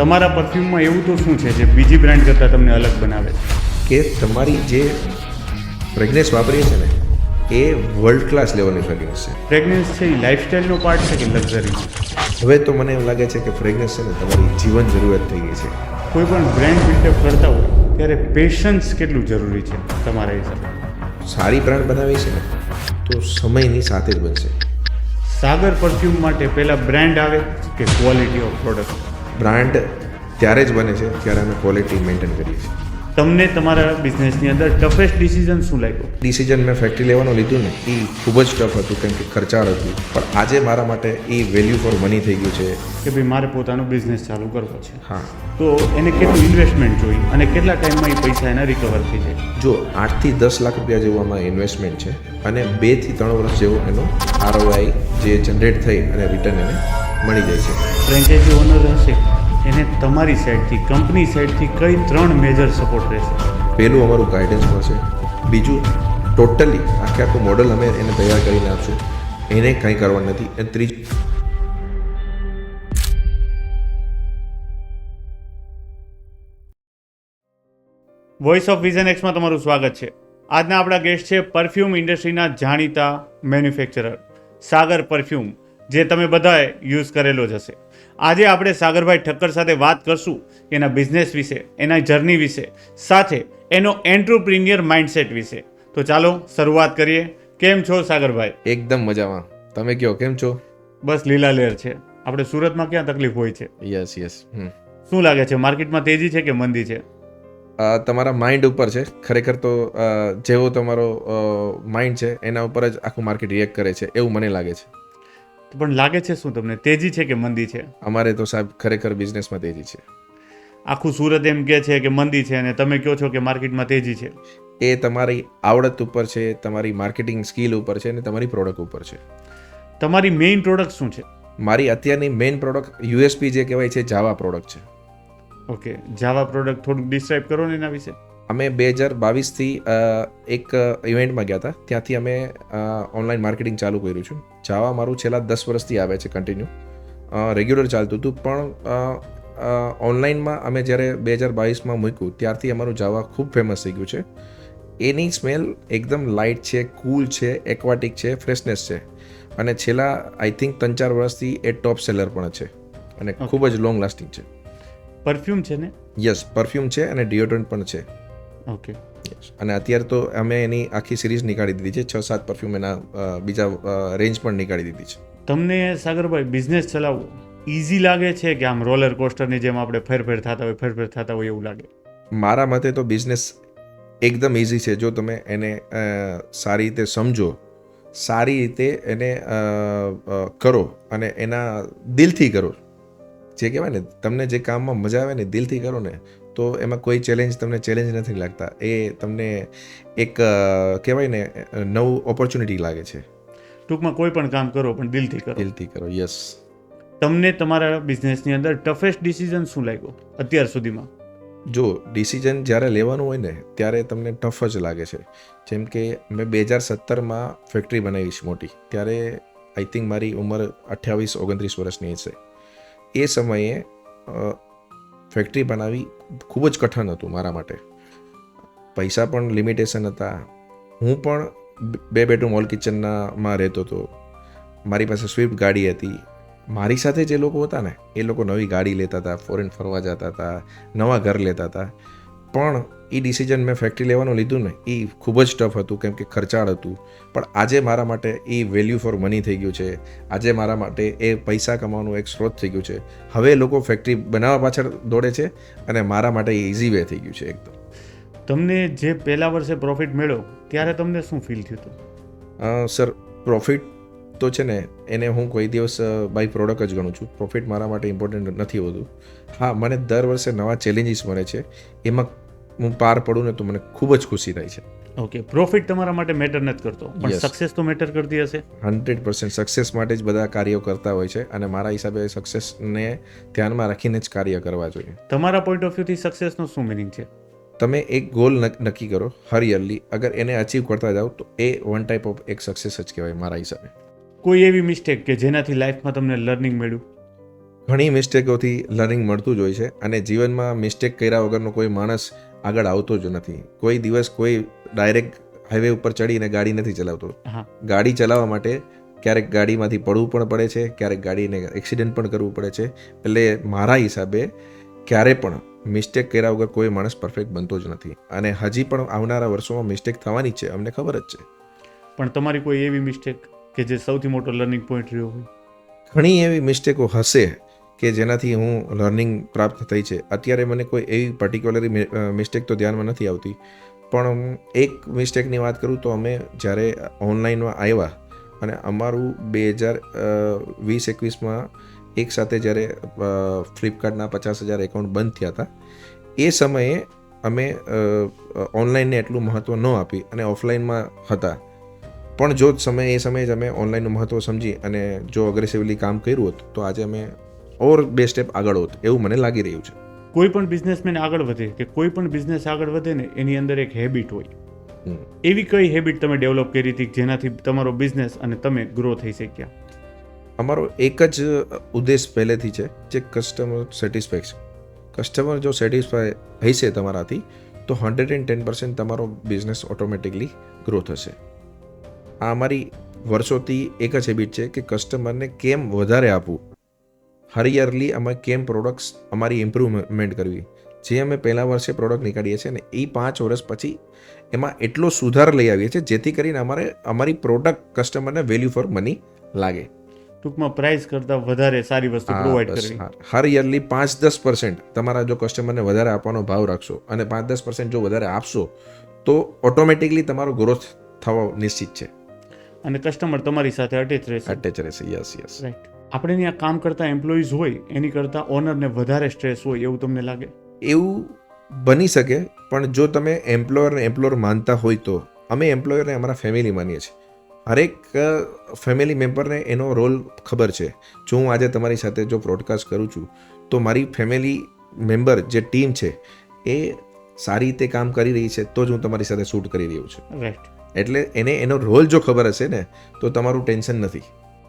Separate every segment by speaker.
Speaker 1: તમારા પરફ્યુમમાં એવું તો શું છે જે બીજી બ્રાન્ડ કરતાં તમને અલગ બનાવે છે?
Speaker 2: કે તમારી જે ફ્રેગ્રન્સ વાપરીએ છે ને એ વર્લ્ડ ક્લાસ લેવલની ફ્રેગ્રન્સ છે.
Speaker 1: ફ્રેગ્રન્સ છે એ લાઇફસ્ટાઇલનો પાર્ટ છે કે લક્ઝરી?
Speaker 2: હવે તો મને એવું લાગે છે કે ફ્રેગ્રન્સ છે ને તમારી જીવન જરૂરિયાત થઈ ગઈ છે.
Speaker 1: કોઈ પણ બ્રાન્ડ બિલ્ડઅપ કરતા હોય ત્યારે પેશન્સ કેટલું જરૂરી છે તમારા હિસાબે?
Speaker 2: સારી બ્રાન્ડ બનાવી છે ને તો સમયની સાથે જ બનશે.
Speaker 1: સાગર પરફ્યુમ માટે પહેલાં બ્રાન્ડ આવે કે ક્વોલિટી ઓફ પ્રોડક્ટ?
Speaker 2: બ્રાન્ડ ત્યારે જ બને છે જ્યારે અમે ક્વોલિટી મેન્ટેન કરીએ છીએ.
Speaker 1: તમને તમારા બિઝનેસની અંદર ટફેસ્ટ ડિસિઝન શું લાગ્યો?
Speaker 2: ડિસિઝન મેં ફેક્ટરી લેવાનું લીધું ને એ ખૂબ જ ટફ હતું કેમ કે ખર્ચાળ હતું, પણ આજે મારા માટે એ વેલ્યુ ફોર મની થઈ ગયું છે.
Speaker 1: કે ભાઈ મારે પોતાનો બિઝનેસ ચાલુ કરવો છે,
Speaker 2: હા,
Speaker 1: તો એને કેટલું ઇન્વેસ્ટમેન્ટ જોઈએ અને કેટલા ટાઈમમાં એ પૈસા એના રિકવર થઈ જાય?
Speaker 2: જો 8 થી 10 લાખ રૂપિયા જેવું આમાં ઇન્વેસ્ટમેન્ટ છે અને 2 થી 3 વર્ષ જેવું એનો ROI જે જનરેટ થઈ અને રિટર્ન એને મળી જાય છે.
Speaker 1: ફ્રેન્ચાઇઝી ઓનર હશે એને તમારી સાઈડથી, કંપની સાઈડથી કઈ 3 મેજર સપોર્ટ રહેશે?
Speaker 2: પહેલું અમારું ગાઈડન્સ મળશે, બીજું ટોટલી આખું મોડલ અમે એને તૈયાર કરીને આપશું, એને કંઈ કરવાનું નથી, અને ત્રીજું
Speaker 1: વોઇસ ઓફ વિઝન એક્સમાં તમારું સ્વાગત છે. આજના આપણા ગેસ્ટ છે પરફ્યુમ ઇન્ડસ્ટ્રીના જાણીતા મેન્યુફેક્ચરર સાગર પરફ્યુમ, જે તમે બધાએ યુઝ કરેલો જ હશે. આજે આપણે સાગરભાઈ ઠક્કર સાથે વાત કરશું એના બિઝનેસ વિશે, એના જર્ની વિશે, સાથે એનો એન્ટરપ્રિન્યોર માઇન્ડસેટ વિશે. તો ચાલો શરૂઆત કરીએ. કેમ છો સાગરભાઈ?
Speaker 2: એકદમ મજામાં. તમે કહો કેમ છો?
Speaker 1: બસ લીલા લહેર છે. આપણે સુરતમાં ક્યાં તકલીફ હોય છે?
Speaker 2: યસ.
Speaker 1: શું લાગે છે, માર્કેટમાં તેજી છે કે મંદી છે?
Speaker 2: તમારા માઇન્ડ ઉપર છે ખરેખર. તો જેવો તમારો માઇન્ડ છે એના ઉપર જ આખું માર્કેટ રિએક્ટ કરે છે એવું મને લાગે છે.
Speaker 1: પણ લાગે છે શું તમને, તેજી છે કે મંદી છે?
Speaker 2: અમારે તો સાહેબ ખરેખર બિઝનેસમાં તેજી છે.
Speaker 1: આખું સુરત એમ કહે છે કે મંદી છે અને તમે કહો છો કે માર્કેટમાં તેજી છે.
Speaker 2: એ તમારી આવડત ઉપર છે, તમારી માર્કેટિંગ સ્કિલ ઉપર છે અને તમારી પ્રોડક્ટ ઉપર છે.
Speaker 1: તમારી મેઇન પ્રોડક્ટ શું છે?
Speaker 2: મારી અત્યારની મેઇન પ્રોડક્ટ USP જે કહેવાય છે જાવા પ્રોડક્ટ છે.
Speaker 1: ઓકે, જાવા પ્રોડક્ટ થોડુંક ડિસ્ક્રાઇબ કરો ને એના વિશે.
Speaker 2: અમે 2022થી એક ઇવેન્ટમાં ગયા હતા, ત્યાંથી અમે ઓનલાઈન માર્કેટિંગ ચાલુ કર્યું છે. જાવા મારું છેલ્લા 10 વર્ષથી આવે છે કન્ટિન્યુ, રેગ્યુલર ચાલતું હતું, પણ ઓનલાઈનમાં અમે જ્યારે 2022માં મૂક્યું ત્યારથી અમારું જાવા ખૂબ ફેમસ થઈ ગયું છે. એની સ્મેલ એકદમ લાઇટ છે, કૂલ છે, એક્વાટિક છે, ફ્રેશનેસ છે, અને છેલ્લા આઈ થિંક 3-4 વર્ષથી એ ટોપ સેલર પણ છે અને ખૂબ જ લોંગ લાસ્ટિંગ છે.
Speaker 1: પરફ્યુમ છે ને?
Speaker 2: યસ, પરફ્યુમ છે અને ડિયોડ્રન્ટ પણ છે.
Speaker 1: ઓકે.
Speaker 2: અને અત્યારે તો અમે એની આખી સિરીઝ નીકાળી દીધી છે, 6-7 પરફ્યુમ એના બીજા રેન્જ પણ નીકાળી દીધી છે.
Speaker 1: તમને સાગરભાઈ બિઝનેસ ચલાવવો ઇઝી લાગે છે કે આમ રોલર કોસ્ટરની જેમ આપણે ફેરફેર થતા હોય એવું લાગે?
Speaker 2: મારા મતે તો બિઝનેસ એકદમ ઇઝી છે જો તમે એને સારી રીતે સમજો, સારી રીતે એને કરો અને એના દિલથી કરો. જે કહેવાય ને, તમને જે કામમાં મજા આવે ને દિલથી કરો ને, તો એમાં કોઈ તમને ચેલેન્જ નથી લાગતા. એ તમને એક કહેવાય ને નવું ઓપોર્ચ્યુનિટી લાગે છે.
Speaker 1: ટૂંકમાં કોઈ પણ કામ કરો પણ દિલથી કરો.
Speaker 2: યસ.
Speaker 1: તમને તમારા બિઝનેસની અંદર ટફેસ્ટ ડિસિઝન શું લાગ્યો અત્યાર સુધીમાં?
Speaker 2: જો ડિસિઝન જ્યારે લેવાનું હોય ને ત્યારે તમને ટફ જ લાગે છે. જેમ કે મેં 2017માં ફેક્ટરી બનાવી છે મોટી, ત્યારે આઈ થિંક મારી ઉંમર 28-29 વર્ષની છે. એ સમયે ફેક્ટરી બનાવી ખૂબ જ કઠણ હતું મારા માટે. પૈસા પણ લિમિટેશન હતા. હું પણ 2 બેડરૂમ હોલ કિચનમાં રહેતો હતો. મારી પાસે સ્વિફ્ટ ગાડી હતી. મારી સાથે જે લોકો હતા ને એ લોકો નવી ગાડી લેતા હતા, ફોરેન ફરવા જતા હતા, નવા ઘર લેતા હતા. પણ એ ડિસિઝન મેં ફેક્ટરી લેવાનું લીધું ને એ ખૂબ જ ટફ હતું કેમ કે ખર્ચાળ હતું. પણ આજે મારા માટે એ વેલ્યુ ફોર મની થઈ ગયું છે. આજે મારા માટે એ પૈસા કમાવાનું એક સ્ત્રોત થઈ ગયું છે. હવે લોકો ફેક્ટરી બનાવવા પાછળ દોડે છે અને મારા માટે એ ઇઝી વે થઈ ગયું છે એકદમ.
Speaker 1: તમને જે પહેલા વર્ષે પ્રોફિટ મળ્યો ત્યારે તમને શું ફીલ થયું હતું?
Speaker 2: સર, પ્રોફિટ તો છે ને એને હું કોઈ દિવસ બાય પ્રોડક્ટ જ ગણું છું. પ્રોફિટ મારા માટે ઇમ્પોર્ટન્ટ નથી હોતું. હા, મને દર વર્ષે નવા ચેલેન્જીસ મળે છે, એમાં હું પાર પડું ને તો મને ખૂબ જ ખુશી થાય છે.
Speaker 1: ઓકે, પ્રોફિટ તમારા માટે મેટર નથી કરતો, પણ સક્સેસ તો મેટર કરતી હશે?
Speaker 2: 100% સક્સેસ માટે જ બધા કાર્યો કરતા હોય છે અને મારા હિસાબે સક્સેસને ધ્યાનમાં રાખીને જ કાર્ય કરવા જોઈએ.
Speaker 1: તમારા પોઈન્ટ ઓફ વ્યૂથી સક્સેસનો શું મિનિંગ છે?
Speaker 2: તમે એક ગોલ નક્કી કરો હર યરલી, અગર એને અચીવ કરતા જાઓ તો એ વન ટાઈપ ઓફ એક સક્સેસ જ કહેવાય મારા હિસાબે.
Speaker 1: કોઈ એવી મિસ્ટેક કે જેનાથી લાઈફમાં તમને લર્નિંગ મળ્યું?
Speaker 2: ઘણી મિસ્ટેકોથી લર્નિંગ મળતું જ હોય છે અને જીવનમાં મિસ્ટેક કર્યા વગરનો કોઈ માણસ આગળ આવતો જ નથી. કોઈ દિવસ કોઈ ડાયરેક્ટ હાઈવે ઉપર ચડીને ગાડી નથી ચલાવતો.
Speaker 1: હા.
Speaker 2: ગાડી ચલાવવા માટે ક્યારેક ગાડીમાંથી પડવું પણ પડે છે, ક્યારેક ગાડીને એક્સિડન્ટ પણ કરવું પડે છે. એટલે મારા હિસાબે ક્યારે પણ મિસ્ટેક કર્યા વગર કોઈ માણસ પરફેક્ટ બનતો જ નથી અને હજી પણ આવનારા વર્ષોમાં મિસ્ટેક થવાની જ છે, અમને ખબર જ છે.
Speaker 1: પણ તમારી કોઈ એવી મિસ્ટેક કે જે સૌથી મોટો લર્નિંગ પોઈન્ટ રહ્યો હોય?
Speaker 2: ઘણી એવી મિસ્ટેકો હશે કે જેનાથી હું લર્નિંગ પ્રાપ્ત થઈ છે. અત્યારે મને કોઈ એવી પર્ટિક્યુલરી મિસ્ટેક તો ધ્યાનમાં નથી આવતી, પણ એક મિસ્ટેકની વાત કરું તો અમે જ્યારે ઓનલાઈનમાં આવ્યા અને અમારું 2020-21માં એક સાથે જ્યારે ફ્લિપકાર્ટના 50,000 એકાઉન્ટ બંધ થયા હતા, એ સમયે અમે ઓનલાઈનને એટલું મહત્ત્વ ન આપી અને ઓફલાઈનમાં હતા. પણ જો એ સમયે જ અમે ઓનલાઈનનું મહત્ત્વ સમજી અને જો અગ્રેસિવલી કામ કર્યું હોત તો આજે અમે ઓર 2 સ્ટેપ આગળ હોત એવું મને લાગી રહ્યું છે.
Speaker 1: કોઈ પણ બિઝનેસમેન આગળ વધે કે કોઈ પણ બિઝનેસ આગળ વધે ને એની અંદર એક હેબિટ હોય. એવી કઈ હેબિટ તમે ડેવલપ કરી હતી જેનાથી તમારો બિઝનેસ અને તમે ગ્રો થઈ શક્યા?
Speaker 2: અમારો એક જ ઉદ્દેશ પહેલેથી છે, જે કસ્ટમર સેટિસ્ફેક્શન. કસ્ટમર જો સેટિસ્ફાય હશે તમારાથી તો 110% તમારો બિઝનેસ ઓટોમેટિકલી ગ્રો થશે. આ અમારી વર્ષોથી એક જ હેબિટ છે કે કસ્ટમરને કેમ વધારે આપવું, હર યરલી અમે કેમ પ્રોડક્ટ્સ અમારી ઇમ્પ્રુવમેન્ટ કરવી. જે અમે પહેલા વર્ષે પ્રોડક્ટ નીકાળીએ છીએ ને એ 5 વર્ષ પછી એમાં એટલો સુધાર લઈ આવીએ છીએ જેથી કરીને અમારી પ્રોડક્ટ કસ્ટમરને વેલ્યુ ફોર મની લાગે.
Speaker 1: ટૂંકમાં પ્રાઇસ કરતાં વધારે સારી વસ્તુ પ્રોવાઈડ કરવી.
Speaker 2: હર યરલી 5-10% તમારા જો કસ્ટમરને વધારે આપવાનો ભાવ રાખશો અને 5-10% જો વધારે આપશો તો ઓટોમેટિકલી તમારો ગ્રોથ થવો નિશ્ચિત છે
Speaker 1: અને કસ્ટમર તમારી સાથે અટેચ રહેશે.
Speaker 2: યસ.
Speaker 1: રાઈટ. આપણે ત્યાં કામ કરતા એમ્પ્લોઈઝ હોય એની કરતાં ઓનરને વધારે સ્ટ્રેસ હોય એવું તમને લાગે?
Speaker 2: એવું બની શકે, પણ જો તમે એમ્પ્લોયર માનતા હોય તો અમે એમ્પ્લોયરને અમારા ફેમિલી માનીએ છીએ. હરેક ફેમિલી મેમ્બરને એનો રોલ ખબર છે. જો હું આજે તમારી સાથે જો બ્રોડકાસ્ટ કરું છું તો મારી ફેમિલી મેમ્બર જે ટીમ છે એ સારી રીતે કામ કરી રહી છે તો જ હું તમારી સાથે શૂટ કરી રહ્યો છું.
Speaker 1: રાઈટ.
Speaker 2: એટલે એને એનો રોલ જો ખબર હશે ને તો તમારું ટેન્શન નથી.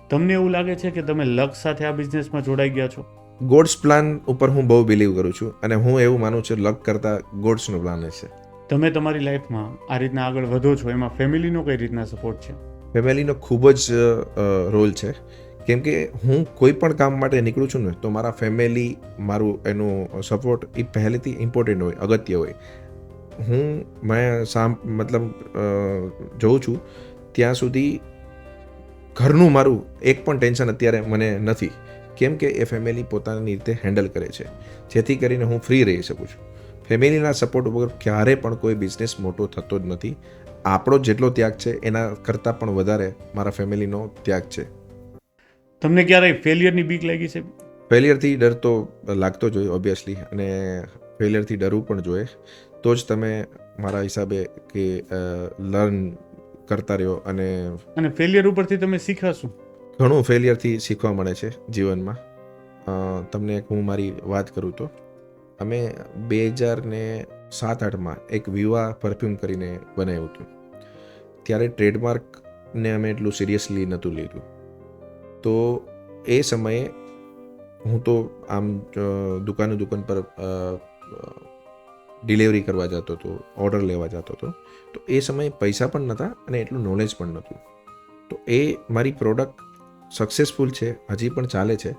Speaker 1: તમને એવું લાગે છે કે તમે લક સાથે આ બિઝનેસમાં જોડાઈ ગયા છો?
Speaker 2: ગોડ્સ પ્લાન ઉપર હું બહુ બિલીવ કરું છું અને હું એવું માનું છું લક કરતાં ગોડ્સનો પ્લાન છે.
Speaker 1: તમે તમારી લાઈફમાં આ રીતના આગળ વધો છો એમાં ફેમિલીનો કઈ રીતના સપોર્ટ છે?
Speaker 2: ફેમિલીનો ખૂબ જ રોલ છે, કેમ કે હું કોઈ પણ કામ માટે નીકળું છું ને તો મારા ફેમિલી મારું એનું સપોર્ટ એ પહેલેથી ઇમ્પોર્ટન્ટ હોય, અગત્ય હોય. મેં જોઉં છું ત્યાં સુધી ઘરનું મારું એક પણ ટેન્શન અત્યારે મને નથી, કેમ કે એ ફેમિલી પોતાની રીતે હેન્ડલ કરે છે જેથી કરીને હું ફ્રી રહી શકું છું. ફેમિલીના સપોર્ટ વગર ક્યારે પણ કોઈ બિઝનેસ મોટો થતો જ નથી. આપણો જેટલો ત્યાગ છે એના કરતાં પણ વધારે મારા ફેમિલીનો ત્યાગ છે.
Speaker 1: તમને ક્યારેય ફેલિયરની બીક લાગી છે?
Speaker 2: ફેલિયરથી ડર તો લાગતો જ હોય ઓબ્વિયસલી, અને ફેલિયરથી ડરવું પણ જોઈએ, તો જ તમે મારા હિસાબે કે લર્ન કરતા રહ્યો. અને
Speaker 1: ફેલિયર ઉપરથી તમે શીખ્યા શું?
Speaker 2: ઘણું ફેલિયરથી શીખવા મળે છે જીવનમાં. તમને હું મારી વાત કરું તો અમે 2007-8માં એક વિવા પરફ્યુમ કરીને બનાવ્યું હતું. ત્યારે ટ્રેડમાર્કને અમે એટલું સિરિયસલી નહોતું લીધું. તો એ સમયે હું તો આમ દુકાન પર ડિલિવરી કરવા જતો હતો, ઓર્ડર લેવા જતો હતો. તો એ સમયે પૈસા પણ નહોતા અને એટલું નોલેજ પણ નહોતું. તો એ મારી પ્રોડક્ટ સક્સેસફુલ છે, હજી પણ ચાલે છે,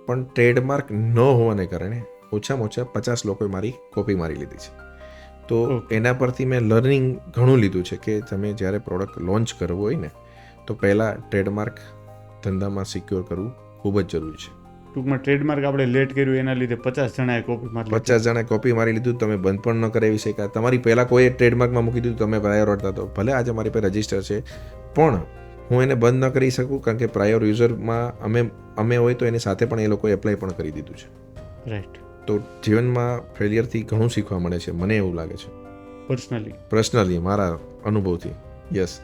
Speaker 2: પણ ટ્રેડમાર્ક ન હોવાને કારણે ઓછામાં ઓછા 50 લોકોએ મારી કોપી મારી લીધી છે. તો એના પરથી મેં લર્નિંગ ઘણું લીધું છે કે તમે જ્યારે પ્રોડક્ટ લોન્ચ કરવો હોય ને તો પહેલાં ટ્રેડમાર્ક ધંધામાં સિક્યોર કરવું ખૂબ જ જરૂરી છે.
Speaker 1: ટૂંકમાં ટ્રેડમાર્ક આપણે લેટ કર્યું એના લીધે 50 જણાએ કોપી મારી
Speaker 2: 50 જણાએ કોપી મારી લીધું. તમે બંધ પણ ન કરાવી શક્યા. તમારી પહેલાં કોઈ ટ્રેડમાર્કમાં મૂકી દીધું, તમે પ્રાયોર હતા તો ભલે આજે મારી પાસે રજિસ્ટર છે પણ હું એને બંધ ન કરી શકું, કારણ કે પ્રાયોર યુઝરમાં અમે હોય તો એની સાથે પણ એ લોકોએ એપ્લાય પણ કરી દીધું છે.
Speaker 1: રાઈટ.
Speaker 2: તો જીવનમાં ફેલિયરથી ઘણું શીખવા મળે છે, મને એવું લાગે છે પર્સનલી મારા અનુભવથી. યસ.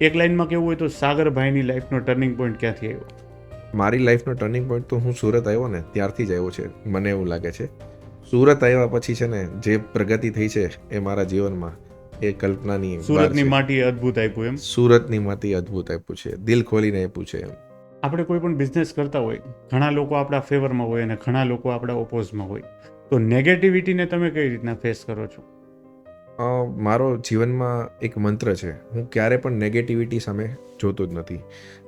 Speaker 1: એક લાઈનમાં કેવું હોય તો સાગરભાઈની લાઈફનો ટર્નિંગ પોઈન્ટ ક્યાંથી આવ્યો?
Speaker 2: મારી લાઈફનો ટર્નિંગ પોઈન્ટ તો હું સુરત આવ્યો ને ત્યારથી જ આવ્યો છે, મને એવું લાગે છે. સુરત આવ્યા પછી છે ને જે પ્રગતિ થઈ છે એ મારા જીવનમાં એ કલ્પનાની.
Speaker 1: સુરતની માટી અદ્ભુત આપ્યું એમ?
Speaker 2: સુરતની માટી અદ્ભુત આપ્યું છે, દિલ ખોલીને આપ્યું છે એમ.
Speaker 1: આપણે કોઈ પણ બિઝનેસ કરતા હોય, ઘણા લોકો આપણા ફેવરમાં હોય અને ઘણા લોકો આપણા ઓપોઝમાં હોય, તો નેગેટિવિટીને તમે કઈ રીતના ફેસ કરો છો?
Speaker 2: મારો જીવનમાં એક મંત્ર છે, હું ક્યારે પણ નેગેટિવિટી સામે જોતો જ નથી.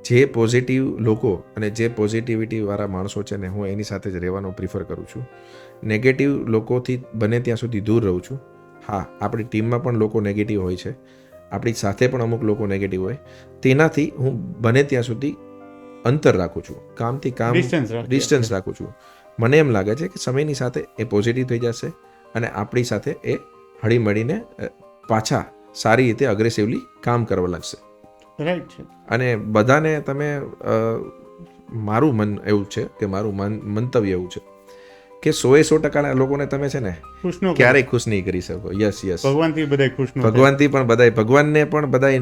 Speaker 2: જે પોઝિટિવ લોકો અને જે પોઝિટિવિટીવાળા માણસો છે ને, હું એની સાથે જ રહેવાનું પ્રિફર કરું છું. નેગેટિવ લોકોથી બને ત્યાં સુધી દૂર રહું છું. હા, આપણી ટીમમાં પણ લોકો નેગેટિવ હોય છે, આપણી સાથે પણ અમુક લોકો નેગેટિવ હોય. તેનાથી હું બને ત્યાં સુધી અંતર રાખું છું, કામથી કામ ડિસ્ટન્સ રાખું છું. મને એમ લાગે છે કે સમયની સાથે એ પોઝિટિવ થઈ જશે અને આપણી સાથે એ હળીમળીને પાછા સારી રીતે અગ્રેસિવલી કામ કરવા લાગશે.
Speaker 1: રાઈટ છે.
Speaker 2: અને બધાને તમે મારું મન એવું છે કે મારું મંતવ્ય એવું છે કે 100% લોકોને તમે છે ને ક્યારેય ખુશ નહીં કરી શકો. યસ
Speaker 1: ભગવાનથી બધા ખુશ ન થાય.
Speaker 2: ભગવાનથી પણ બધાય, ભગવાનને પણ બધાય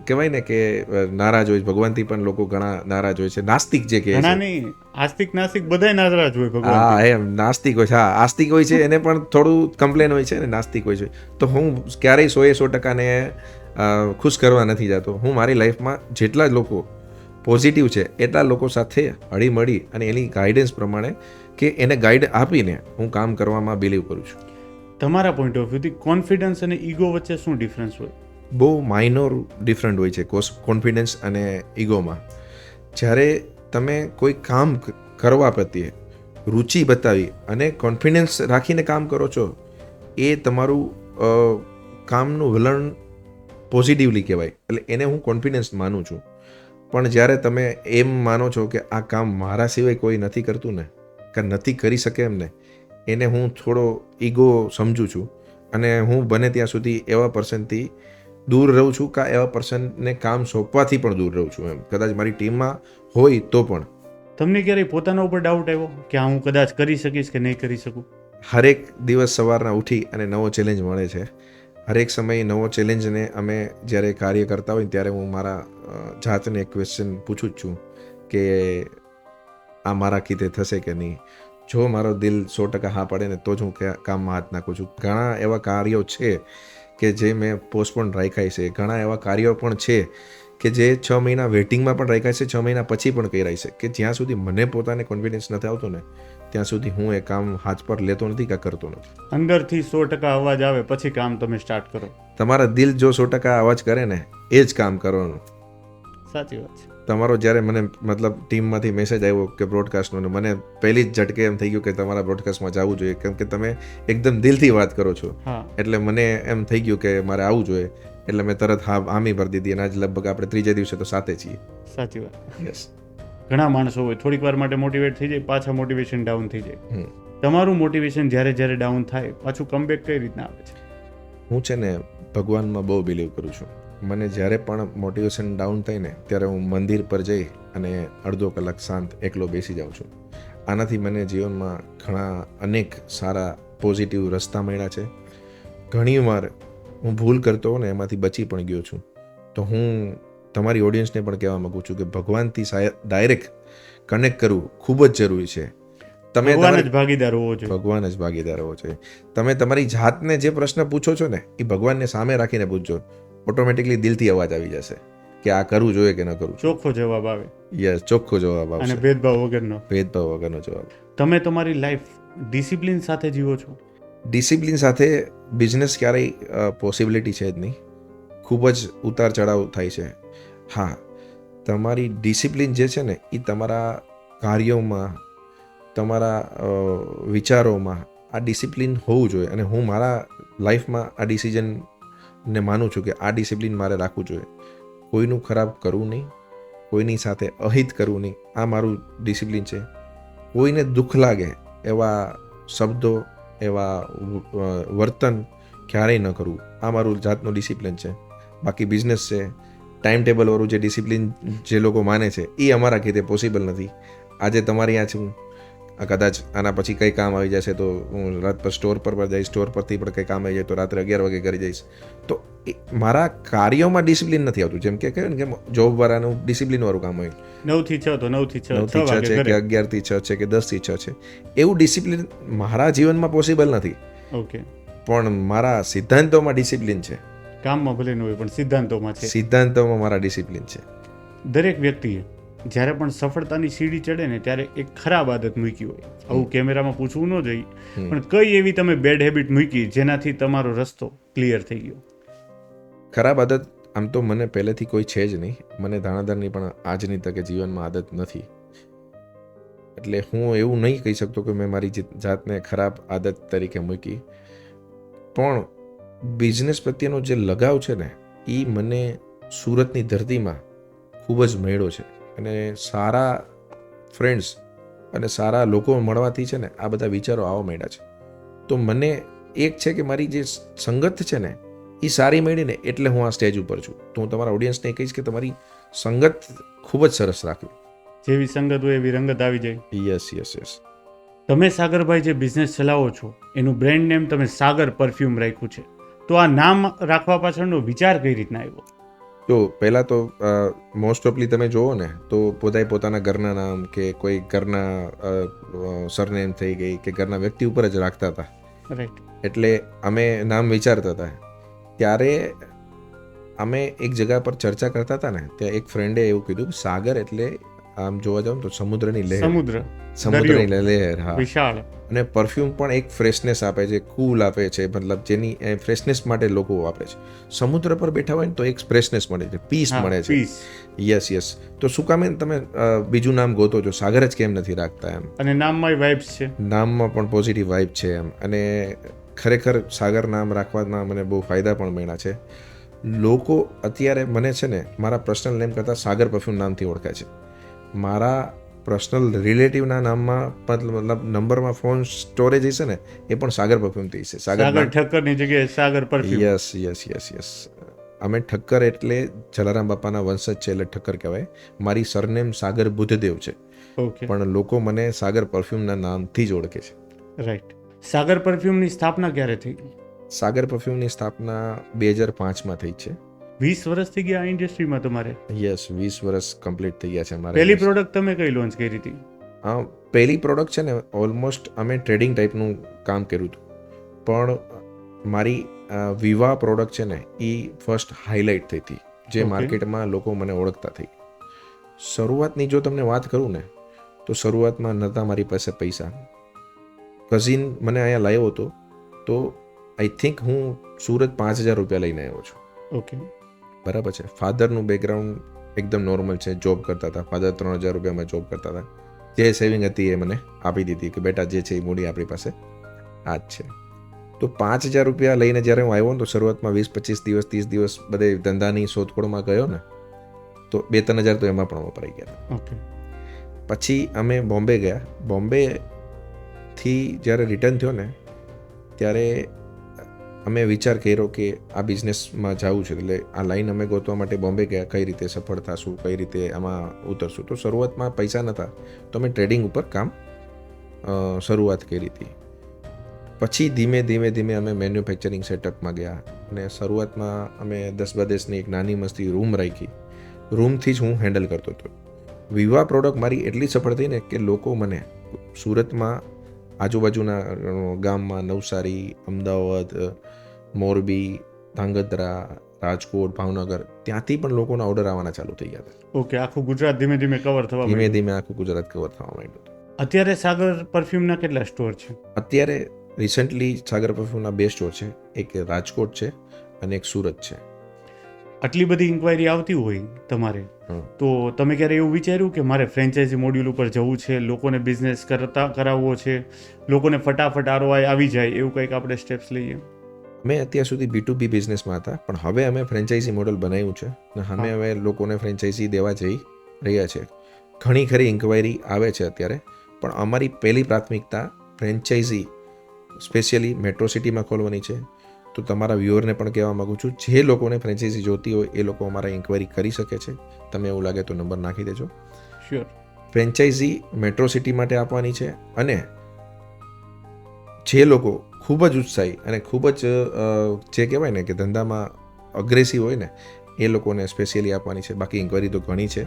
Speaker 2: કહેવાય ને કે નારાજ હોય, ભગવાનથી પણ લોકો ઘણા નારાજ હોય છે. નાસ્તિક જે કહે
Speaker 1: ઘણા
Speaker 2: છે,
Speaker 1: નહીં, આસ્તિક નાસ્તિક બધાય નારાજ હોય ભગવાન.
Speaker 2: હા એમ નાસ્તિક હોય છે, હા આસ્તિક હોય છે, એને પણ થોડું કમ્પ્લેન હોય છે ને નાસ્તિક હોય છે. તો હું ક્યારેય 100% ને ખુશ કરવા નથી જતો. હું મારી લાઈફમાં જેટલા લોકો પોઝિટિવ છે એટલા લોકો સાથે હળીમળી અને એની ગાઈડન્સ પ્રમાણે કે એને ગાઈડ આપીને હું કામ કરવામાં બિલીવ કરું છું.
Speaker 1: તમારા પોઈન્ટ ઓફ વ્યૂથી કોન્ફિડન્સ અને ઈગો વચ્ચે શું ડિફરન્સ હોય?
Speaker 2: બહુ માઇનોર ડિફરન્ટ હોય છે કોન્ફિડન્સ અને ઈગોમાં. જ્યારે તમે કોઈ કામ કરવા પ્રત્યે રુચિ બતાવી અને કોન્ફિડન્સ રાખીને કામ કરો છો, એ તમારું કામનું વલણ પોઝિટિવલી કહેવાય, એટલે એને હું કોન્ફિડન્સ માનું છું. પણ જ્યારે તમે એમ માનો છો કે આ કામ મારા સિવાય કોઈ નથી કરતું ને, કે નથી કરી શકે એમ ને, એને હું થોડો ઈગો સમજું છું અને હું બને ત્યાં સુધી એવા પર્સનથી દૂર રહું છું, કે એવા પર્સનને કામ સોંપવાથી પણ દૂર રહું છું. એમ કદાચ મારી ટીમમાં હોય તો પણ.
Speaker 1: તમને ક્યારેય પોતાના ઉપર ડાઉટ આવ્યો કે આ હું કદાચ કરી શકીશ કે નહીં કરી શકું?
Speaker 2: હરેક દિવસ સવારના ઉઠી અને નવો ચેલેન્જ મળે છે. હરેક સમયે નવો ચેલેન્જને અમે જ્યારે કાર્ય કરતા હોય ત્યારે હું મારા જાતને એક ક્વેશ્ચન પૂછું જ છું કે આ મારા કીધે થશે કે નહીં. જો મારો દિલ 100% હા પડે ને તો જ હું કામમાં હાથ નાખું છું. ઘણા એવા કાર્યો છે કે જે મેં પોસ્ટપોન રાખ્યા છે, ઘણા એવા કાર્યો પણ છે કે જે 6 મહિના વેઇટિંગમાં પણ રાખ્યા છે, 6 મહિના પછી પણ કરાય છે, કે જ્યાં સુધી મને પોતાને કોન્ફિડન્સ નથી આવતો ને ત્યાં સુધી હું એ કામ હાથ પર લેતો નથી કે કરતો નથી.
Speaker 1: અંદરથી 100% અવાજ આવે પછી કામ તમે સ્ટાર્ટ કરો.
Speaker 2: તમારા દિલ જો 100% અવાજ કરે ને એ જ કામ કરવાનું.
Speaker 1: સાચી વાત છે.
Speaker 2: તમારો જ્યારે મને મતલબ ટીમમાંથી મેસેજ આવ્યો કે બ્રોડકાસ્ટનો, ને મને પહેલી જ ઝટકે એમ થઈ ગયું કે તમારા બ્રોડકાસ્ટમાં જવું જોઈએ, કેમ કે તમે એકદમ દિલથી વાત કરો છો. એટલે મને એમ થઈ ગયું કે મારે આવવું જોઈએ, એટલે મેં તરત હામી ભરી દીધી અને આજ લગભગ આપણે 3 દિવસે તો સાથે છીએ.
Speaker 1: સાચી વાત.
Speaker 2: યસ.
Speaker 1: ઘણા માણસો હોય થોડીક વાર માટે મોટિવેટ થઈ જાય, પાછા મોટિવેશન ડાઉન થઈ જાય. તમારું મોટિવેશન જ્યારે જ્યારે ડાઉન થાય પાછું કમબેક કઈ રીતના આવે છે?
Speaker 2: હું છે ને ભગવાનમાં બહુ બિલીવ કરું છું. મને જ્યારે પણ મોટિવેશન ડાઉન થાય ને ત્યારે હું મંદિર પર જઈ અને અડધો કલાક શાંત એકલો બેસી જાઉં છું. આનાથી મને જીવનમાં ઘણા અનેક સારા પોઝિટિવ રસ્તા મળ્યા છે. ઘણીવાર હું ભૂલ કરતો ને એમાંથી બચી પણ ગયો છું. તો હું તમારી ઓડિયન્સને પણ કહેવા માગું છું કે ભગવાનથી ડાયરેક્ટ કનેક્ટ કરવું ખૂબ જ જરૂરી છે. તમે
Speaker 1: ભગવાન જ ભાગીદાર હોવો જોઈએ.
Speaker 2: ભગવાન જ ભાગીદાર હોવો જોઈએ. તમે તમારી જાતને જે પ્રશ્ન પૂછો છો ને એ ભગવાનને સામે રાખીને પૂછજો, ઓટોમેટિકલી દિલથી અવાજ આવી જશે કે આ કરવું જોઈએ કે ન કરવું.
Speaker 1: ચોખ્ખો જવાબ આવે.
Speaker 2: યસ, ચોખ્ખો જવાબ આવશે.
Speaker 1: અને ભેદભાવ વગરનો
Speaker 2: જવાબ.
Speaker 1: તમે તમારી લાઈફ ડિસિપ્લિન સાથે જીવો છો?
Speaker 2: ડિસિપ્લિન સાથે બિઝનેસ ક્યારેય પોસિબિલિટી છે જ નહીં. ખૂબ જ ઉતાર ચઢાવ થાય છે. હા, તમારી ડિસિપ્લિન જે છે ને એ તમારા કાર્યોમાં, તમારા વિચારોમાં આ ડિસિપ્લિન હોવું જોઈએ. અને હું મારા લાઈફમાં આ ડિસિઝનને માનું છું કે આ ડિસિપ્લિન મારે રાખવું જોઈએ. કોઈનું ખરાબ કરવું નહીં, કોઈની સાથે અહિત કરવું નહીં, આ મારું ડિસિપ્લિન છે. કોઈને દુઃખ લાગે એવા શબ્દો, એવા વર્તન ક્યારેય ન કરવું, આ મારું જાતનું ડિસિપ્લિન છે. બાકી બિઝનેસ છે, ટાઈમ ટેબલવાળું જે ડિસિપ્લિન જે લોકો માને છે એ અમારા કીધે પોસિબલ નથી. આજે તમારી અહીંયા છું, કદાચ આના પછી કંઈ કામ આવી જશે તો હું રાત પર સ્ટોર પર જઈશ, સ્ટોર પરથી પણ કંઈ કામ આવી જાય તો રાત્રે 11 વાગે ઘરે જઈશ. તો મારા કાર્યોમાં ડિસિપ્લિન નથી આવતું. જેમ કે કહ્યું ને કે જોબવાળાનું ડિસિપ્લિનવાળું કામ હોય
Speaker 1: 9 થી 6 તો 9 થી 6
Speaker 2: છે કે 11 થી 6 છે કે 10 થી 6 છે, એવું ડિસિપ્લિન મારા જીવનમાં પોસિબલ નથી.
Speaker 1: ઓકે.
Speaker 2: પણ મારા સિદ્ધાંતોમાં ડિસિપ્લિન છે.
Speaker 1: કામમાં ભલે ન હોય પણ સિદ્ધાંતોમાં છે.
Speaker 2: સિદ્ધાંતોમાં મારા ડિસિપ્લિન છે.
Speaker 1: દરેક વ્યક્તિએ જ્યારે પણ સફળતાની સીડી ચડે ને ત્યારે એક ખરાબ આદત મૂકી હોય, આવું કેમેરામાં પૂછવું ન જોઈએ, પણ કઈ એવી તમે બેડ હેબિટ મૂકી જેનાથી તમારો રસ્તો ક્લિયર થઈ ગયો?
Speaker 2: ખરાબ આદત આમ તો મને પહેલેથી કોઈ છે જ નહીં. મને દાણાદારની પણ આજની તકે જીવનમાં આદત નથી. એટલે હું એવું નહીં કહી શકતો કે મેં મારી જાતને ખરાબ આદત તરીકે મૂકી. પણ બિઝનેસ પ્રત્યેનો જે લગાવ છે ને એ મને સુરતની ધરતીમાં ખૂબ જ મળ્યો છે. અને સારા ફ્રેન્ડ્સ અને સારા લોકો મળવાથી છે ને આ બધા વિચારો આવવા માંડ્યા છે. તો મને એક છે કે મારી જે સંગત છે ને એ સારી મળીને એટલે હું આ સ્ટેજ ઉપર છું. તો હું તમારા ઓડિયન્સને કહીશ કે તમારી સંગત ખૂબ જ સરસ રાખવી.
Speaker 1: જેવી સંગત હોય એવી રંગત આવી જાય.
Speaker 2: Yes yes yes.
Speaker 1: તમે સાગરભાઈ જે બિઝનેસ ચલાવો છો એનું બ્રેન્ડ નેમ તમે સાગર પરફ્યુમ રાખ્યું છે, તો આ નામ રાખવા પાછળનો વિચાર કઈ રીતના આવ્યો?
Speaker 2: તો પહેલાં તો મોસ્ટ ઓફલી તમે જુઓ ને તો પોતાના ઘરના નામ કે કોઈ ઘરના સરનેમ થઈ ગઈ કે ઘરના વ્યક્તિ ઉપર જ રાખતા હતા.
Speaker 1: રાઈટ.
Speaker 2: એટલે અમે નામ વિચારતા હતા. ત્યારે અમે એક જગ્યા પર ચર્ચા કરતા હતા ને ત્યાં એક ફ્રેન્ડે એવું કીધું કે સાગર એટલે આમ જોવા જાવ તો સમુદ્રની લહેર. સમુદ્રની લહેર. હા,
Speaker 1: વિશાળ.
Speaker 2: અને પરફ્યુમ પણ એક ફ્રેશનેસ આપે છે, કૂલ આપે છે, મતલબ જેની ફ્રેશનેસ માટે લોકો આપે છે. સમુદ્ર પર બેઠા હોય ને તો એક ફ્રેશનેસ મળે છે, પીસ મળે છે. Yes yes. તો શું કામે તમે બીજું નામ ગોતો છો, સાગર જ કેમ નથી રાખતા એમ?
Speaker 1: અને નામમાં વાઇબ્સ છે,
Speaker 2: નામમાં પણ પોઝિટિવ વાઇબ છે એમ. અને ખરેખર સાગર નામ રાખવામાં મને બહુ ફાયદા પણ મળ્યા છે. લોકો અત્યારે મને છે ને મારા પર્સનલ નેમ કરતાં સાગર પરફ્યુમ નામથી ઓળખાય છે. મારા પર્સનલ રિલેટિવના નામમાં મતલબ નંબરમાં ફોન સ્ટોરેજ હશે ને એ પણ સાગર પરફ્યુમથી છે.
Speaker 1: સાગર ઠક્કરની જગ્યાએ Sagar perfume.
Speaker 2: Yes yes yes yes. અમે ઠક્કર એટલે જલારામ બાપાના વંશજ છે એટલે ઠક્કર કહેવાય. મારી સરનેમ સાગર બુદ્ધદેવ છે.
Speaker 1: ઓકે.
Speaker 2: પણ લોકો મને સાગર પરફ્યુમના નામથી જ ઓળખે છે.
Speaker 1: રાઈટ. સાગર પરફ્યુમની સ્થાપના ક્યારે થઈ?
Speaker 2: સાગર પરફ્યુમની સ્થાપના 2005માં થઈ છે.
Speaker 1: 20 વર્ષ થઈ ગયા આ ઇન્ડસ્ટ્રીમાં તમારે?
Speaker 2: યસ, 20 વર્ષ કમ્પ્લીટ થઈ ગયા છે મારે.
Speaker 1: પહેલી પ્રોડક્ટ તમે કઈ લોન્ચ કરી હતી?
Speaker 2: પહેલી પ્રોડક્ટ છે ને ઓલમોસ્ટ અમે ટ્રેડિંગ ટાઈપનું કામ કર્યું હતું. પણ મારી વિવાહ પ્રોડક્ટ છે ને એ ફર્સ્ટ હાઇલાઇટ થઈ હતી, જે માર્કેટમાં લોકો મને ઓળખતા થઈ. શરૂઆતની જો તમને વાત કરું ને તો શરૂઆતમાં નહોતા મારી પાસે પૈસા. કઝિન મને અહીંયા લાવ્યો હતો તો આઈ થિંક હું સુરત 5,000 રૂપિયા લઈને આવ્યો છું.
Speaker 1: ઓકે,
Speaker 2: બરાબર છે. ફાધરનું બેકગ્રાઉન્ડ એકદમ નોર્મલ છે, જોબ કરતા હતા. ફાધર 3,000 રૂપિયામાં જોબ કરતા હતા. જે સેવિંગ હતી એ મને આપી દીધી કે બેટા જે છે એ મૂડી આપણી પાસે આ જ છે. તો 5,000 રૂપિયા લઈને જ્યારે હું આવ્યો ને તો શરૂઆતમાં 20-25 દિવસ 30 દિવસ બધે ધંધાની શોધખોળમાં ગયો ને તો 2-3 હજાર તો એમાં પણ વપરાઈ ગયા.
Speaker 1: ઓકે.
Speaker 2: પછી અમે બોમ્બે ગયા. બોમ્બેથી જ્યારે રિટર્ન થયો ને ત્યારે અમે વિચાર કર્યો કે આ બિઝનેસમાં જવું છે, એટલે આ લાઈન અમે ગોતવા માટે બોમ્બે ગયા. કઈ રીતે સફળ થશું, કઈ રીતે આમાં ઉતરશું. તો શરૂઆતમાં પૈસા નહોતા તો અમે ટ્રેડિંગ ઉપર કામ શરૂઆત કરી હતી. પછી ધીમે ધીમે અમે મેન્યુફેક્ચરિંગ સેટઅપમાં ગયા અને શરૂઆતમાં અમે 10x10ની એક નાની મસ્તી રૂમ રાખી. રૂમથી જ હું હેન્ડલ કરતો હતો. વિવાહ પ્રોડક્ટ મારી એટલી સફળ થઈ ને કે લોકો મને સુરતમાં આજુબાજુના ગામમાં નવસારી, અમદાવાદ, મોરબી, ધાંગધ્રા, રાજકોટ, ભાવનગર ત્યાંથી પણ લોકોના ઓર્ડર આવવાના ચાલુ થઈ ગયા હતા.
Speaker 1: ઓકે. આખું ગુજરાત ધીમે ધીમે કવર થવા
Speaker 2: ધીમે ધીમે આખું ગુજરાત કવર થવા માંડ્યું હતું.
Speaker 1: અત્યારે સાગર પરફ્યુમના કેટલા સ્ટોર છે?
Speaker 2: અત્યારે રિસન્ટલી સાગર પરફ્યુમના 2 સ્ટોર છે. એક રાજકોટ છે અને એક સુરત છે.
Speaker 1: આટલી બધી ઇન્ક્વાયરી આવતી હોય તમારે તો તમે ક્યારે એવું વિચાર્યું કે મારે ફ્રેન્ચાઇઝી મોડ્યુલ ઉપર જવું છે, લોકોને બિઝનેસ કરાવવો છે, લોકોને ફટાફટ ROI આવી જાય, એવું કંઈક આપણે સ્ટેપ્સ લઈએ?
Speaker 2: મેં અત્યાર સુધી B2B બિઝનેસમાં હતા, પણ હવે અમે ફ્રેન્ચાઇઝી મોડલ બનાવ્યું છે અને અમે હવે લોકોને ફ્રેન્ચાઇઝી દેવા જઈ રહ્યા છે. ઘણી ખરી ઇન્ક્વાયરી આવે છે અત્યારે, પણ અમારી પહેલી પ્રાથમિકતા ફ્રેન્ચાઇઝી સ્પેશિયલી મેટ્રો સિટીમાં ખોલવાની છે. તો તમારા વ્યુઅરને પણ કહેવા માગું છું, જે લોકોને ફ્રેન્ચાઇઝી જોતી હોય એ લોકો અમારા ઇન્ક્વાયરી કરી શકે છે. તમને એવું લાગે તો નંબર નાખી દેજો.
Speaker 1: શ્યોર.
Speaker 2: ફ્રેન્ચાઇઝી મેટ્રો સિટી માટે આપવાની છે અને જે લોકો ખૂબ જ ઉત્સાહી અને ખૂબ જ જે કહેવાય ને કે ધંધામાં અગ્રેસિવ હોય ને એ લોકોને સ્પેશિયલી આપવાની છે. બાકી ઇન્ક્વાયરી તો ઘણી છે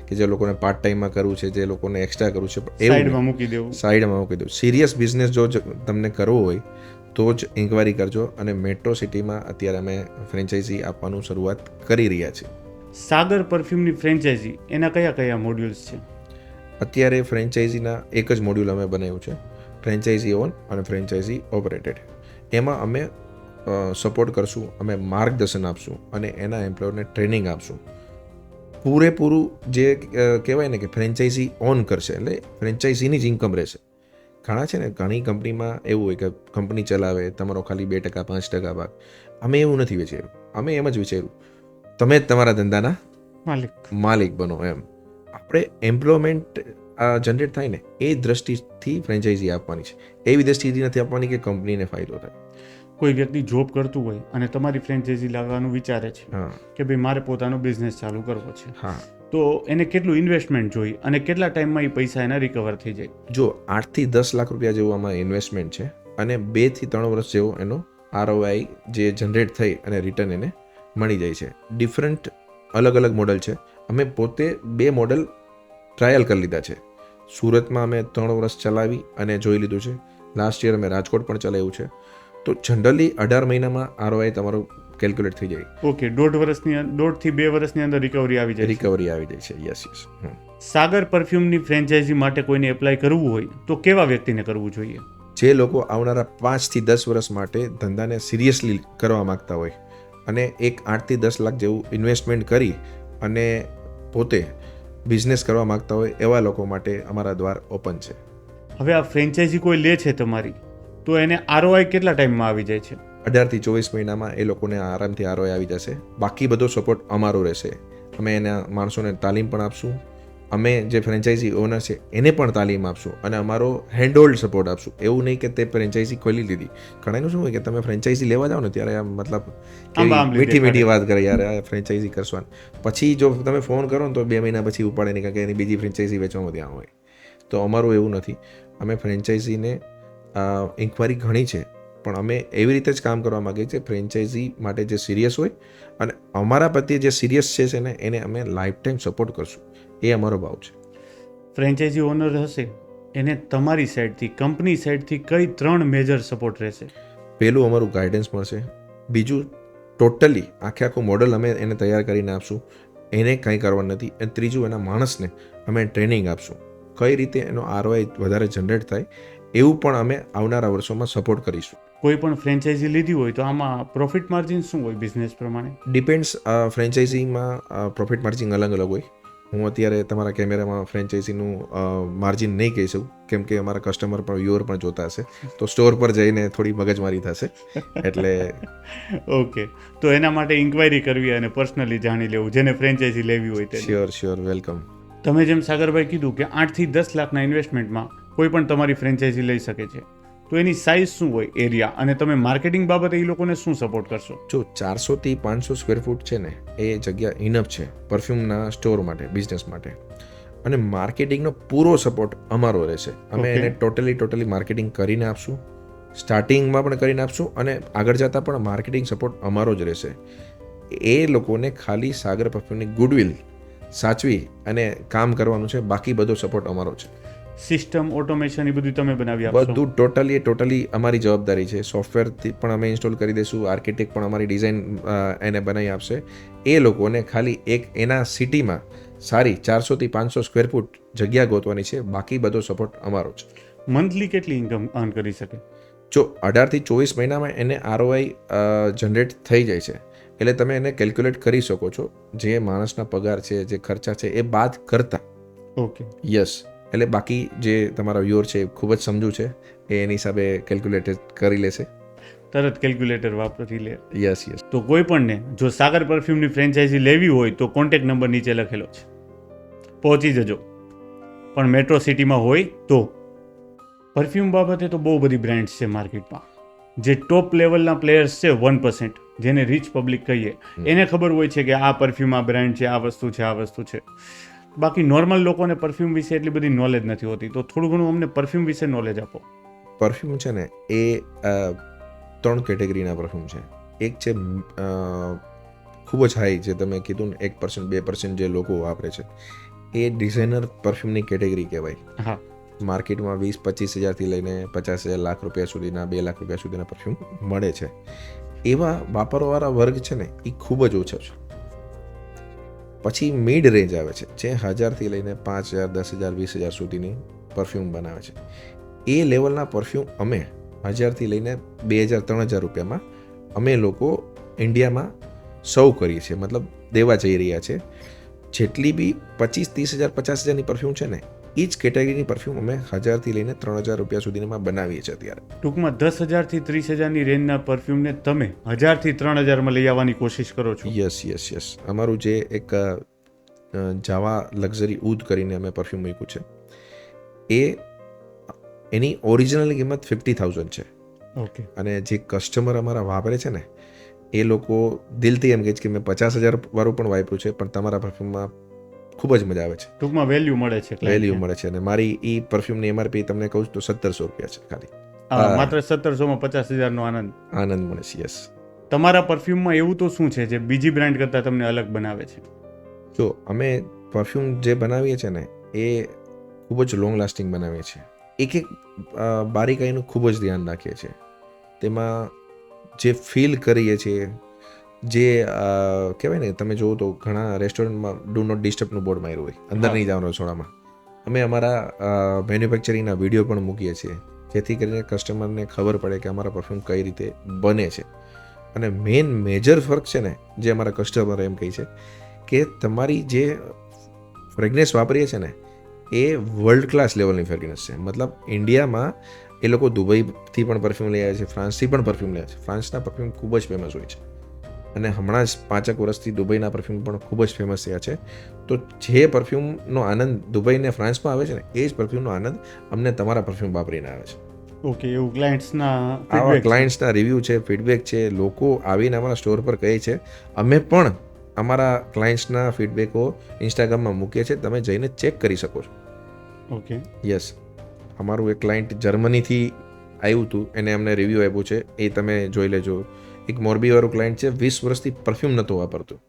Speaker 2: કે જે લોકોને પાર્ટ ટાઈમમાં કરવું છે, જે લોકોને એક્સ્ટ્રા કરવું છે,
Speaker 1: સાઈડમાં મૂકી દેવું.
Speaker 2: સિરિયસ બિઝનેસ જો તમને કરવો હોય તો જ ઇન્ક્વાયરી કરજો. અને મેટ્રો સિટીમાં અત્યારે અમે ફ્રેન્ચાઇઝી આપવાનું શરૂઆત કરી રહ્યા છીએ.
Speaker 1: સાગર પરફ્યુમની ફ્રેન્ચાઇઝી એના કયા કયા મોડ્યુલ્સ છે?
Speaker 2: અત્યારે ફ્રેન્ચાઇઝીના એક જ મોડ્યુલ અમે બનાવ્યું છે, ફ્રેન્ચાઇઝી ઓન અને ફ્રેન્ચાઇઝી ઓપરેટેડ. એમાં અમે સપોર્ટ કરશું, અમે માર્ગદર્શન આપશું અને એના એમ્પ્લોયરને ટ્રેનિંગ આપશું. પૂરેપૂરું જે કહેવાય ને કે ફ્રેન્ચાઇઝી ઓન કરશે એટલે ફ્રેન્ચાઇઝીની જ ઇન્કમ રહેશે. ઘણા છે ને, ઘણી કંપનીમાં એવું હોય કે કંપની ચલાવે, તમારો ખાલી 2% 5% ભાગ. અમે એવું નથી વિચાર્યું. અમે એમ જ વિચાર્યું તમે જ તમારા ધંધાના માલિક બનો એમ. આપણે એમ્પ્લોયમેન્ટ જનરેટ થાય ને એ દ્રષ્ટિથી ફ્રેન્ચાઇઝી આપવાની છે, એવી દ્રષ્ટિથી નથી આપવાની કે કંપનીને ફાયદો થાય.
Speaker 1: કોઈ વ્યક્તિ જોબ કરતું હોય અને તમારી ફ્રેન્ચાઇઝી લાવવાનું વિચારે છે કે ભાઈ મારે પોતાનો બિઝનેસ ચાલુ કરવો છે, તો એને કેટલું ઇન્વેસ્ટમેન્ટ જોઈએ અને કેટલા ટાઈમમાં એ પૈસા એના રિકવર થઈ જાય?
Speaker 2: જો 8 થી 10 લાખ રૂપિયા જેવું આમાં ઇન્વેસ્ટમેન્ટ છે અને 2 થી 3 વર્ષ જેવો એનો ROI જે જનરેટ થઈ અને રિટર્ન એને મળી જાય છે. ડિફરન્ટ અલગ અલગ મોડલ છે. અમે પોતે 2 મોડલ ટ્રાયલ કરી લીધા છે. સુરતમાં અમે 3 વર્ષ ચલાવી અને જોઈ લીધું છે. લાસ્ટ યર અમે રાજકોટ પણ ચલાવ્યું છે. તો જનરલી 18 મહિનામાં ROI તમારું કેલ્ક્યુલેટ થઈ જાય.
Speaker 1: ઓકે, 1.5 થી 2 વર્ષની અંદર રિકવરી આવી જાય
Speaker 2: છે. યસ.
Speaker 1: સાગર પરફ્યુમની ફ્રેન્ચાઇઝી માટે કોઈને એપ્લાય કરવું હોય તો કેવા વ્યક્તિને કરવું જોઈએ?
Speaker 2: જે લોકો આવનારા 5 થી 10 વર્ષ માટે ધંધાને સિરિયસલી કરવા માંગતા હોય અને એક 8 થી 10 લાખ જેવું ઇન્વેસ્ટમેન્ટ કરી અને પોતે બિઝનેસ કરવા માંગતા હોય એવા લોકો માટે અમારા દ્વાર ઓપન છે.
Speaker 1: હવે આ ફ્રેન્ચાઇઝી કોઈ લે છે તમારી, તો એને ROI કેટલા ટાઈમમાં આવી જાય છે?
Speaker 2: 18 થી 24 મહિનામાં એ લોકોને આરામથી ROI આવી જશે. બાકી બધો સપોર્ટ અમારો રહેશે. અમે એના માણસોને તાલીમ પણ આપશું, અમે જે ફ્રેન્ચાઇઝી ઓનર છે એને પણ તાલીમ આપશું અને અમારો હેન્ડહોલ્ડ સપોર્ટ આપશું. એવું નહીં કે તે ફ્રેન્ચાઇઝી ખોલી લીધી. ઘણાનું શું હોય કે તમે ફ્રેન્ચાઇઝી લેવા જાઓ ને ત્યારે આમ મતલબ મીઠી વાત કરે, યાર આ ફ્રેન્ચાઇઝી કરશું. પછી જો તમે ફોન કરો ને તો 2 મહિના પછી ઉપાડે નહીં, કારણ કે એની બીજી ફ્રેન્ચાઇઝી વેચવામાં ત્યાં હોય. તો અમારું એવું નથી. અમે ફ્રેન્ચાઇઝીને ઇન્ક્વાયરી ઘણી છે, પણ અમે એવી રીતે જ કામ કરવા માગીએ છીએ ફ્રેન્ચાઇઝી માટે જે સિરિયસ હોય અને અમારા પ્રત્યે જે સિરિયસ છે ને એને અમે લાઈફ ટાઈમ સપોર્ટ કરશું. એ અમારો ભાવ છે.
Speaker 1: ફ્રેન્ચાઇઝી ઓનર હશે એને તમારી સાઈડથી, કંપની સાઈડથી કઈ 3 મેજર સપોર્ટ રહેશે?
Speaker 2: પહેલું અમારું ગાઈડન્સ મળશે. બીજું ટોટલી આખું મોડલ અમે એને તૈયાર કરીને આપશું, એને કંઈ કરવાનું નથી. અને ત્રીજું એના માણસને અમે ટ્રેનિંગ આપશું, કઈ રીતે એનો ROI વધારે જનરેટ થાય એવું પણ અમે આવનારા વર્ષોમાં સપોર્ટ કરીશું.
Speaker 1: કોઈ પણ ફ્રેન્ચાઇઝી લીધી હોય તો આમાં પ્રોફિટ માર્જિન શું હોય બિઝનેસ પ્રમાણે?
Speaker 2: ડિપેન્ડ્સ. ફ્રેન્ચાઇઝીમાં પ્રોફિટ માર્જિન અલગ અલગ હોય. હું અત્યારે તમારા કેમેરામાં ફ્રેન્ચાઇઝીનું માર્જિન નહીં કહી શકું, કેમ કે અમારા કસ્ટમર પણ વ્યુઅર પણ જોતા હશે, તો સ્ટોર પર જઈને થોડી મગજમારી થશે. એટલે
Speaker 1: ઓકે, તો એના માટે ઇન્ક્વાયરી કરવી અને પર્સનલી જાણી લેવું જેને ફ્રેન્ચાઇઝી લેવી હોય તે.
Speaker 2: Sure, welcome.
Speaker 1: તમે જેમ સાગરભાઈ કીધું કે 8 થી 10 લાખના ઇન્વેસ્ટમેન્ટમાં કોઈ પણ તમારી ફ્રેન્ચાઇઝી લઈ શકે છે, તો એની સાઇઝ શું હોય, એરિયા, અને તમે માર્કેટિંગ બાબતે એ લોકોને શું સપોર્ટ કરશો?
Speaker 2: જો 400 થી 500 સ્ક્વેર ફૂટ છે ને, એ જગ્યા ઇનફ છે પરફ્યુમના સ્ટોર માટે, બિઝનેસ માટે. અને માર્કેટિંગનો પૂરો સપોર્ટ અમારો રહેશે. અમે એને ટોટલી માર્કેટિંગ કરીને આપશું, સ્ટાર્ટિંગમાં પણ કરીને આપશું અને આગળ જતાં પણ માર્કેટિંગ સપોર્ટ અમારો જ રહેશે. એ લોકોને ખાલી સાગર પરફ્યુમની ગુડવિલ સાચવી અને કામ કરવાનું છે, બાકી બધો સપોર્ટ અમારો છે.
Speaker 1: સિસ્ટમ, ઓટોમેશન એ બધું તમે બનાવી આપશો?
Speaker 2: બધું ટોટલી અમારી જવાબદારી છે. સોફ્ટવેરથી પણ અમે ઇન્સ્ટોલ કરી દઈશું, આર્કિટેક્ટ પણ અમારી ડિઝાઇન એને બનાવી આપશે. એ લોકોને ખાલી એક એના સિટીમાં સારી 400 થી 500 સ્ક્વેર ફૂટ જગ્યા ગોતવાની છે, બાકી બધો સપોર્ટ અમારો છે.
Speaker 1: મંથલી કેટલી ઇન્કમ અર્ન કરી શકે?
Speaker 2: જો 18 થી 24 મહિનામાં એને ROI જનરેટ થઈ જાય છે, એટલે તમે એને કેલ્ક્યુલેટ કરી શકો છો. જે માણસના પગાર છે, જે ખર્ચા છે, એ બાદ કરતા.
Speaker 1: Okay,
Speaker 2: yes. એટલે બાકી જે તમારા વ્યુઅર છે એ ખૂબ જ સમજુ છે, એ એની હિસાબે કેલ્ક્યુલેટ કરી લેશે,
Speaker 1: તરત કેલ્ક્યુલેટર વાપરી લે.
Speaker 2: યસ.
Speaker 1: તો કોઈ પણને જો સાગર પરફ્યુમની ફ્રેન્ચાઇઝી લેવી હોય તો કોન્ટેક્ટ નંબર નીચે લખેલો છે, પહોંચી જજો. પણ મેટ્રો સિટીમાં હોય તો. પરફ્યુમ બાબતે તો બહુ બધી બ્રાન્ડ્સ છે માર્કેટમાં. જે ટોપ લેવલના પ્લેયર્સ છે 1%, જેને રીચ પબ્લિક કહીએ, એને ખબર હોય છે કે આ પરફ્યુમ આ બ્રાન્ડ છે, આ વસ્તુ છે. બાકી નોર્મલ લોકોને પરફ્યુમ વિશે એટલી બધી નોલેજ નથી હોતી. તો થોડું ઘણું અમને પરફ્યુમ વિશે નોલેજ આપો.
Speaker 2: પરફ્યુમ છે ને એ 3 કેટેગરીના પરફ્યુમ છે. એક છે ખૂબ જ હાઈ, જે તમે કીધું ને 1% 2% જે લોકો વાપરે છે, એ ડિઝાઇનર પરફ્યુમની કેટેગરી કહેવાય.
Speaker 1: હા,
Speaker 2: માર્કેટમાં 20-25 હજારથી લઈને 50,000 લાખ રૂપિયા સુધીના, 2 લાખ રૂપિયા સુધીના પરફ્યુમ મળે છે. એવા વાપરવાવાળા વર્ગ છે ને એ ખૂબ જ ઓછો છે. પછી મિડ રેન્જ આવે છે જે 1000થી લઈને 5000, 10,000, 20,000 સુધીની પરફ્યુમ બનાવે છે. એ લેવલના પરફ્યુમ અમે 1000થી લઈને 2,000, 3,000 રૂપિયામાં અમે લોકો ઇન્ડિયામાં સર્વ કરીએ છીએ, મતલબ દેવા જઈ રહ્યા છે. જેટલી બી 25-30,000, 50,000ની પરફ્યુમ છે ને, એ જ કેટેગરીની પરફ્યુમ અમે 1000થી લઈને 3,000 રૂપિયા સુધીમાં બનાવીએ છીએ અત્યારે.
Speaker 1: ટૂંકમાં 10,000 થી 30,000ની રેન્જના પરફ્યુમને તમે 1,000 થી 3,000માં લઈ આવવાની કોશિશ કરો છો.
Speaker 2: યસ. અમારું જે એક જાવા લક્ઝરી ઉદ કરીને અમે પરફ્યુમ મૂક્યું છે, એની ઓરિજિનલની કિંમત 50,000 છે.
Speaker 1: ઓકે.
Speaker 2: અને જે કસ્ટમર અમારા વાપરે છે ને, એ લોકો દિલથી એમ કહે છે કે મેં 50,000 વાળું પણ વાપર્યું છે, પણ તમારા પરફ્યુમમાં ખૂબ જ મજા આવે છે.
Speaker 1: ટૂંકમાં વેલ્યુ મળે છે.
Speaker 2: વેલ્યુ મળે છે. અને મારી એ પરફ્યુમની MRP તમને કહું તો 1,700 રૂપિયા છે ખાલી.
Speaker 1: માત્ર 1,700માં 50,000નો
Speaker 2: આનંદ મળે છે. યસ.
Speaker 1: તમારા પરફ્યુમમાં એવું તો શું છે જે બીજી બ્રાન્ડ કરતાં તમને અલગ બનાવે છે?
Speaker 2: જો અમે પરફ્યુમ જે બનાવીએ છીએ ને, એ ખૂબ જ લોંગ લાસ્ટિંગ બનાવીએ છીએ. એક બારીકાઈનું ખૂબ જ ધ્યાન રાખીએ છીએ. તેમાં જે ફીલ કરીએ છીએ, જે કહેવાય ને, તમે જોવો તો ઘણા રેસ્ટોરન્ટમાં ડુ નોટ ડિસ્ટર્બનું બોર્ડ માર્યું હોય, અંદર નહીં જવાનું રસોડામાં. અમે અમારા મેન્યુફેક્ચરિંગના વિડીયો પણ મૂકીએ છીએ, જેથી કરીને કસ્ટમરને ખબર પડે કે અમારા પરફ્યુમ કઈ રીતે બને છે. અને મેજર ફરક છે ને, જે અમારા કસ્ટમર એમ કહે છે કે તમારી જે ફ્રેગ્રન્સ વાપરીએ છીએ ને, એ વર્લ્ડ ક્લાસ લેવલની ફ્રેગ્રન્સ છે. મતલબ ઇન્ડિયામાં એ લોકો દુબઈથી પણ પરફ્યુમ લઈ આવે છે, ફ્રાન્સથી પણ પરફ્યુમ લે છે. ફ્રાન્સના પરફ્યુમ ખૂબ જ ફેમસ હોય છે, અને હમણાં જ 5 વર્ષથી દુબઈના પરફ્યુમ પણ ખૂબ જ ફેમસ થયા છે. તો જે પરફ્યુમનો આનંદ દુબઈને ફ્રાન્સમાં આવે છે ને, એ જ પરફ્યુમનો આનંદ અમને તમારા પરફ્યુમ વાપરીને આવે છે.
Speaker 1: ઓકે. એવું
Speaker 2: ક્લાયન્ટ્સના રિવ્યૂ છે, ફીડબેક છે. લોકો આવીને અમારા સ્ટોર પર કહે છે. અમે પણ અમારા ક્લાયન્ટ્સના ફીડબેકો ઇન્સ્ટાગ્રામમાં મૂકીએ છીએ, તમે જઈને ચેક કરી શકો છો.
Speaker 1: ઓકે.
Speaker 2: યસ. અમારું એક ક્લાયન્ટ જર્મનીથી આવ્યું હતું, એને અમને રિવ્યૂ આપ્યું છે, એ તમે જોઈ લેજો. એક મોરબીવાળું ક્લાયન્ટ છે, 20 વર્ષથી પરફ્યુમ નહોતું વાપરતું,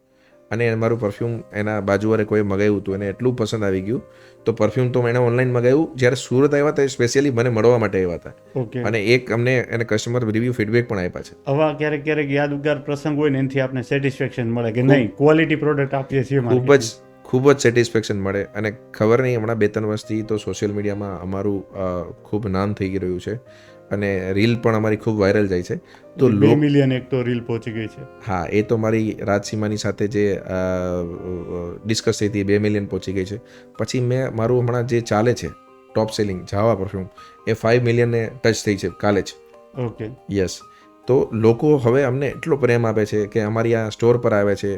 Speaker 2: અને મારું પરફ્યુમ એના બાજુવાળે કોઈ મગાવ્યું હતું, એને એટલું પસંદ આવી ગયું. તો પરફ્યુમ તો એણે ઓનલાઈન મગાવ્યું. જ્યારે સુરત આવ્યા તો સ્પેશિયલી મને મળવા માટે આવ્યા હતા.
Speaker 1: ઓકે.
Speaker 2: અને એક અમને એને કસ્ટમર રિવ્યૂ ફીડબેક પણ આપ્યા છે.
Speaker 1: આવા ક્યારેક યાદગાર પ્રસંગ હોય ને, એનાથી આપણે સેટિસ્ફેક્શન મળે કે નહીં, ક્વોલિટી પ્રોડક્ટ આપીએ છીએ.
Speaker 2: ખૂબ જ સેટિસ્ફેક્શન મળે. અને ખબર નહીં, હમણાં 2-3 વર્ષથી તો સોશિયલ મીડિયામાં અમારું ખૂબ નામ થઈ ગયું છે, અને રીલ પણ અમારી ખૂબ વાયરલ જાય છે. તો
Speaker 1: 2 મિલિયન એક તો રીલ પહોંચી ગઈ છે.
Speaker 2: હા, એ તો મારી રાજસીમાની સાથે જે ડિસ્કસ થઈ હતી, 2 મિલિયન પહોંચી ગઈ છે. પછી મારું હમણાં જે ચાલે છે ટોપ સેલિંગ જાવા પરફ્યુમ, એ 5 મિલિયનને ટચ થઈ છે કાલે જ.
Speaker 1: ઓકે.
Speaker 2: યસ. તો લોકો હવે અમને એટલો પ્રેમ આપે છે કે અમારી આ સ્ટોર પર આવે છે,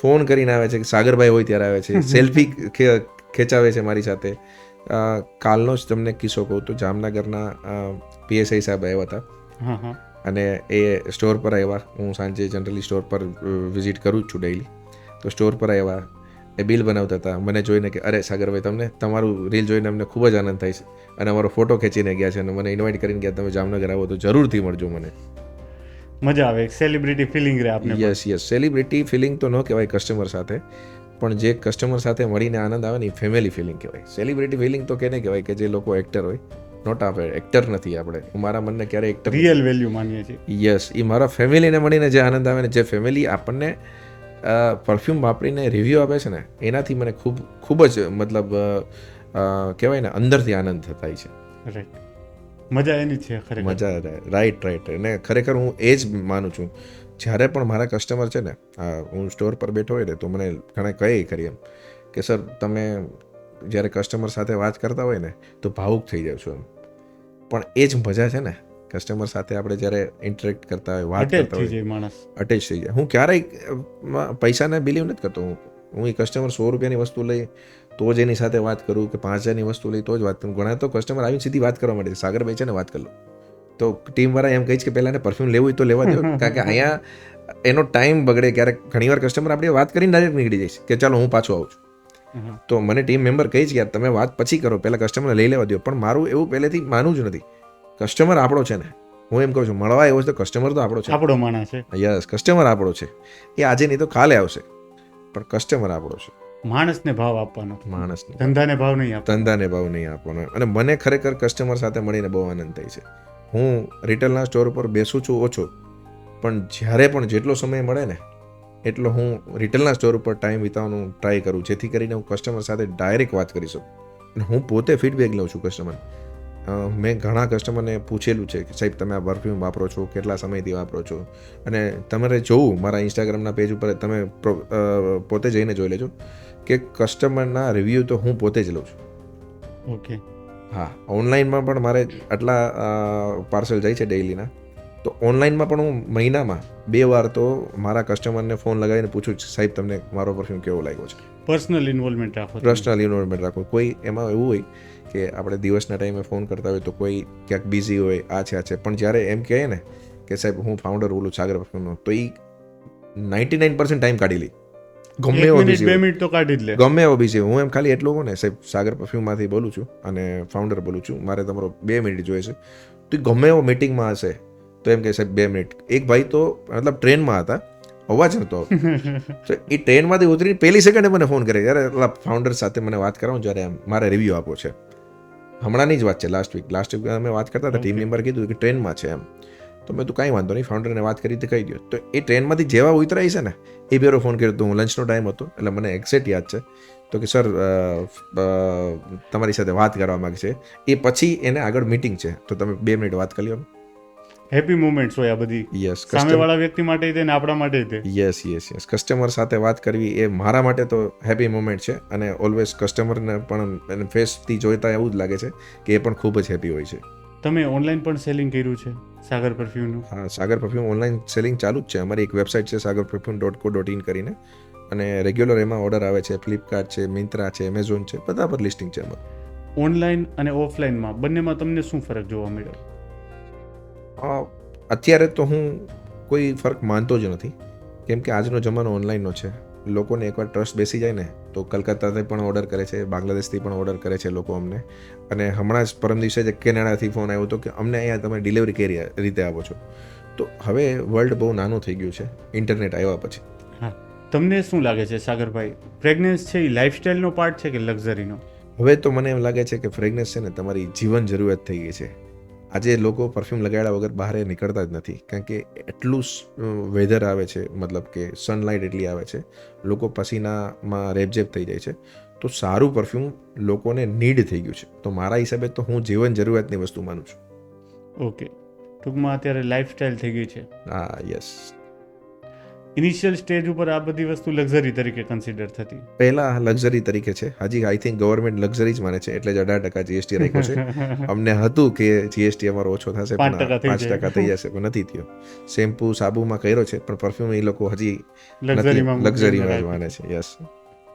Speaker 2: ફોન કરીને આવે છે કે સાગરભાઈ હોય ત્યારે આવે છે, સેલ્ફી ખેંચાવે છે મારી સાથે. કાલનો જ તમને કિસ્સો કહું તો જામનગરના PSI સાહેબ આવ્યા હતા, અને એ સ્ટોર પર આવ્યા. હું સાંજે જનરલી સ્ટોર પર વિઝિટ કરું જ છું ડેઈલી. તો સ્ટોર પર આવ્યા, એ બિલ બનાવતા હતા. મને જોઈને કે અરે સાગરભાઈ, તમને તમારું રીલ જોઈને અમને ખૂબ જ આનંદ થાય છે, અને અમારો ફોટો ખેંચીને ગયા છે, અને મને ઇન્વાઇટ કરીને ગયા, તમે જામનગર આવો તો જરૂરથી મળજો મને.
Speaker 1: મજા આવે, એક સેલિબ્રિટી ફિલિંગ રહે આપને.
Speaker 2: યસ. સેલિબ્રિટી ફિલિંગ તો ન કહેવાય કસ્ટમર સાથે, પણ જે કસ્ટમર સાથે મળીને આનંદ આવે ને, એ ફેમિલી ફિલિંગ કહેવાય. સેલિબ્રિટી ફિલિંગ તો કેને કહેવાય કે જે લોકો એક્ટર હોય. નોટ આપણે એક્ટર નથી આપણે. હું મારા મનને ક્યારેય એક્ટર
Speaker 1: રિયલ વેલ્યુ માનીએ છીએ.
Speaker 2: યસ. એ મારા ફેમિલીને મળીને જે આનંદ આવે ને, જે ફેમિલી આપણને પરફ્યુમ વાપરીને રિવ્યૂ આપે છે ને, એનાથી મને ખૂબ જ મતલબ કહેવાય ને, અંદરથી આનંદ થાય છે.
Speaker 1: રાઈટ. મજા એની છે ખરેખર.
Speaker 2: મજા. રાઈટ. અને ખરેખર હું એ જ માનું છું. જ્યારે પણ મારા કસ્ટમર છે ને, હું સ્ટોર પર બેઠો હોય ને, તો મને ઘણા કહે ખરી એમ કે સર, તમે જ્યારે કસ્ટમર સાથે વાત કરતા હોય ને, તો ભાવુક થઈ જાવ છો એમ. પણ એ જ મજા છે ને, કસ્ટમર સાથે આપણે જ્યારે ઇન્ટરેક્ટ કરતા હોય, વાત કરતા હોય,
Speaker 1: માણસ
Speaker 2: અટેચ થઈ જાય. હું ક્યારેય પૈસાને બિલીવ નથી કરતો. હું એ કસ્ટમર 100 રૂપિયાની વસ્તુ લઈ તો જ એની સાથે વાત કરું, કે 5,000ની વસ્તુ લઈ તો જ વાત કરું. ઘણા તો કસ્ટમર આવીને સીધી વાત કરવા માટે, સાગરભાઈ છે ને, વાત કરી લો. તો ટીમવાળા એમ કહે છે કે પહેલાં એને પરફ્યુમ લેવું હોય તો લેવા દો, કારણ કે અહીંયા એનો ટાઈમ બગડે. ક્યારેક ઘણીવાર કસ્ટમર આપણે વાત કરીને ડાયરેક્ટ નીકળી જાય છે કે ચાલો હું પાછો આવું છું. તો મને ટીમ મેમ્બર કહે છે કે યાર તમે વાત પછી કરો, પહેલાં કસ્ટમરને લઈ લેવા દો. પણ મારું એવું પહેલેથી માનવું જ નથી. કસ્ટમર આપણો છે ને, હું એમ કહું છું, મળવા એવો છે તો કસ્ટમર તો આપણો છે,
Speaker 1: આપણો માણસ છે.
Speaker 2: યસ. કસ્ટમર આપણો છે. એ આજે નહીં તો કાલે આવશે, પણ કસ્ટમર આપણો છે.
Speaker 1: માણસને ભાવ આપવાનો,
Speaker 2: માણસને,
Speaker 1: ધંધાને ભાવ નહીં આપવાનો.
Speaker 2: ધંધાને ભાવ નહીં આપવાનો. અને મને ખરેખર કસ્ટમર સાથે મળીને બહુ આનંદ થાય છે. હું રિટેલના સ્ટોર પર બેસું છું ઓછો, પણ જ્યારે પણ જેટલો સમય મળે ને, એટલો હું રિટેલના સ્ટોર ઉપર ટાઈમ વિતાવવાનું ટ્રાય કરું, જેથી કરીને હું કસ્ટમર સાથે ડાયરેક્ટ વાત કરી શકું. અને હું પોતે ફીડબેક લઉં છું કસ્ટમર. મેં ઘણા કસ્ટમરને પૂછેલું છે કે સાહેબ તમે આ પરફ્યુમ વાપરો છો, કેટલા સમયથી વાપરો છો. અને તમારે જોવું મારા ઇન્સ્ટાગ્રામના પેજ ઉપર તમે પોતે જઈને જોઈ લેજો કે કસ્ટમરના રિવ્યૂ તો હું પોતે જ લઉં છું.
Speaker 1: ઓકે.
Speaker 2: હા, ઓનલાઈનમાં પણ મારે આટલા પાર્સલ જાય છે ડેઇલીના, તો ઓનલાઈનમાં પણ હું મહિનામાં 2 વાર તો મારા કસ્ટમરને ફોન લગાવીને પૂછું છું સાહેબ તમને મારો પરફ્યુમ કેવો લાગ્યો છે.
Speaker 1: પર્સનલ ઇન્વોલ્વમેન્ટ રાખો.
Speaker 2: પર્સનલ ઇન્વોલ્વમેન્ટ રાખો. કોઈ એમાં એવું હોય કે આપણે દિવસના ટાઈમે ફોન કરતા હોય તો કોઈ ક્યાંક બિઝી હોય, આ છે, પણ જ્યારે એમ કહે ને કે સાહેબ હું ફાઉન્ડર બોલું સાગર પરફ્યુમનો, તો એ 99% ટાઈમ કાઢી લે. ગમે એવો બિઝી
Speaker 1: 2 મિનિટ તો કાઢી જ લે.
Speaker 2: ગમે એવો બિઝી. હું એમ ખાલી એટલું કહું ને સાહેબ સાગર પરફ્યુમમાંથી બોલું છું અને ફાઉન્ડર બોલું છું, મારે તમારો 2 મિનિટ જોઈએ છે. તો ગમે એવો મિટિંગમાં હશે તો એમ કહે સાહેબ 2 મિનિટ. એક ભાઈ તો મતલબ ટ્રેનમાં હતા, અવાજ નહોતો તો એ ટ્રેનમાંથી ઉતરીને પહેલી સેકન્ડે મને ફોન કરે, યાર ફાઉન્ડર સાથે મને વાત કરાવું જ્યારે એમ મારે રિવ્યૂ આપવો છે. હમણાંની જ વાત છે, લાસ્ટ વીક અમે વાત કરતા હતા, ટીમ મેમ્બર કીધું કે ટ્રેનમાં છે એમ. તો મેં તો કાંઈ વાંધો નહીં, ફાઉન્ડરને વાત કરી તો કહી દો. તો એ ટ્રેનમાંથી જેવા ઉતરાય છે ને એ બેરો ફોન કર્યો, તો હું લંચનો ટાઈમ હતો એટલે મને એક્ઝેક્ટ યાદ છે. તો કે સર તમારી સાથે વાત કરવા માગે છે, એ પછી એને આગળ મીટિંગ છે તો તમે 2 મિનિટ વાત કરી લો.
Speaker 1: હેપી મોમેન્ટ્સ હોય આ બધી.
Speaker 2: યસ,
Speaker 1: સામેવાળા વ્યક્તિ માટે તે ને આપણા માટે તે.
Speaker 2: યસ. કસ્ટમર સાથે વાત કરવી એ મારા માટે તો હેપી મોમેન્ટ છે. અને ઓલવેઝ કસ્ટમરને પણ ફેસથી જોઈતા એવું જ લાગે છે કે એ પણ ખૂબ જ હેપી હોય છે.
Speaker 1: તમે ઓનલાઈન પણ સેલિંગ કર્યું છે સાગર પરફ્યુમનું?
Speaker 2: હા, સાગર પરફ્યુમ ઓનલાઈન સેલિંગ ચાલુ જ છે. અમારી એક વેબસાઇટ છે sagarperfume.co.in કરીને, અને રેગ્યુલર એમાં ઓર્ડર આવે છે. ફ્લિપકાર્ટ છે, મિન્ત્રા છે, એમેઝોન છે, બધા પર લિસ્ટિંગ છે અમારું.
Speaker 1: ઓનલાઈન અને ઓફલાઈનમાં બંનેમાં તમને શું ફરક જોવા મળ્યો?
Speaker 2: અત્યારે તો હું કોઈ ફરક માનતો જ નથી, કેમ કે આજનો જમાનો ઓનલાઈનનો છે. લોકોને એકવાર ટ્રસ્ટ બેસી જાય ને તો કલકત્તાથી પણ ઓર્ડર કરે છે, બાંગ્લાદેશથી પણ ઓર્ડર કરે છે લોકો અમને. અને હમણાં જ પરમ દિવસે જ કેનેડાથી ફોન આવ્યો હતો કે અમને અહીંયા તમે ડિલિવરી કઈ રીતે આપો છો. તો હવે વર્લ્ડ બહુ નાનું થઈ ગયું છે ઇન્ટરનેટ આવ્યા પછી.
Speaker 1: હા, તમને શું લાગે છે સાગરભાઈ, ફ્રેગ્રન્સ છે એ લાઇફસ્ટાઈલનો પાર્ટ છે કે લક્ઝરીનો?
Speaker 2: હવે તો મને એમ લાગે છે કે ફ્રેગ્રન્સ છે ને તમારી જીવન જરૂરિયાત થઈ ગઈ છે. આજે લોકો પરફ્યુમ લગાડ્યા વગર બહાર નીકળતા જ નથી, કારણ કે એટલું વેધર આવે છે, મતલબ કે સનલાઇટ એટલી આવે છે, લોકો પસીનામાં રેબઝેબ થઈ જાય છે. તો સારું પરફ્યુમ લોકોને નીડ થઈ ગયું છે. તો મારા હિસાબે તો હું જીવન જરૂરિયાતની વસ્તુ માનું છું.
Speaker 1: ઓકે, ટૂંકમાં અત્યારે લાઇફસ્ટાઈલ થઈ ગઈ છે.
Speaker 2: હા, યસ.
Speaker 1: ઇનિશિયલ સ્ટેજ ઉપર આ બધી વસ્તુ લક્ઝરી તરીકે કન્સિડર થતી.
Speaker 2: પહેલા લક્ઝરી તરીકે છે, હજી આઈ થિંક ગવર્મેન્ટ લક્ઝરી જ માને છે, એટલે જ 18% જીએસટી રાખ્યો છે. અમને હતું કે જીએસટી અમારો ઓછો થશે, 5% થઈ જશે, પણ નથી થયો. શેમ્પુ સાબુમાં કર્યો છે, પણ પરફ્યુમ એ લોકો હજી લક્ઝરીમાં જ માને છે. યસ.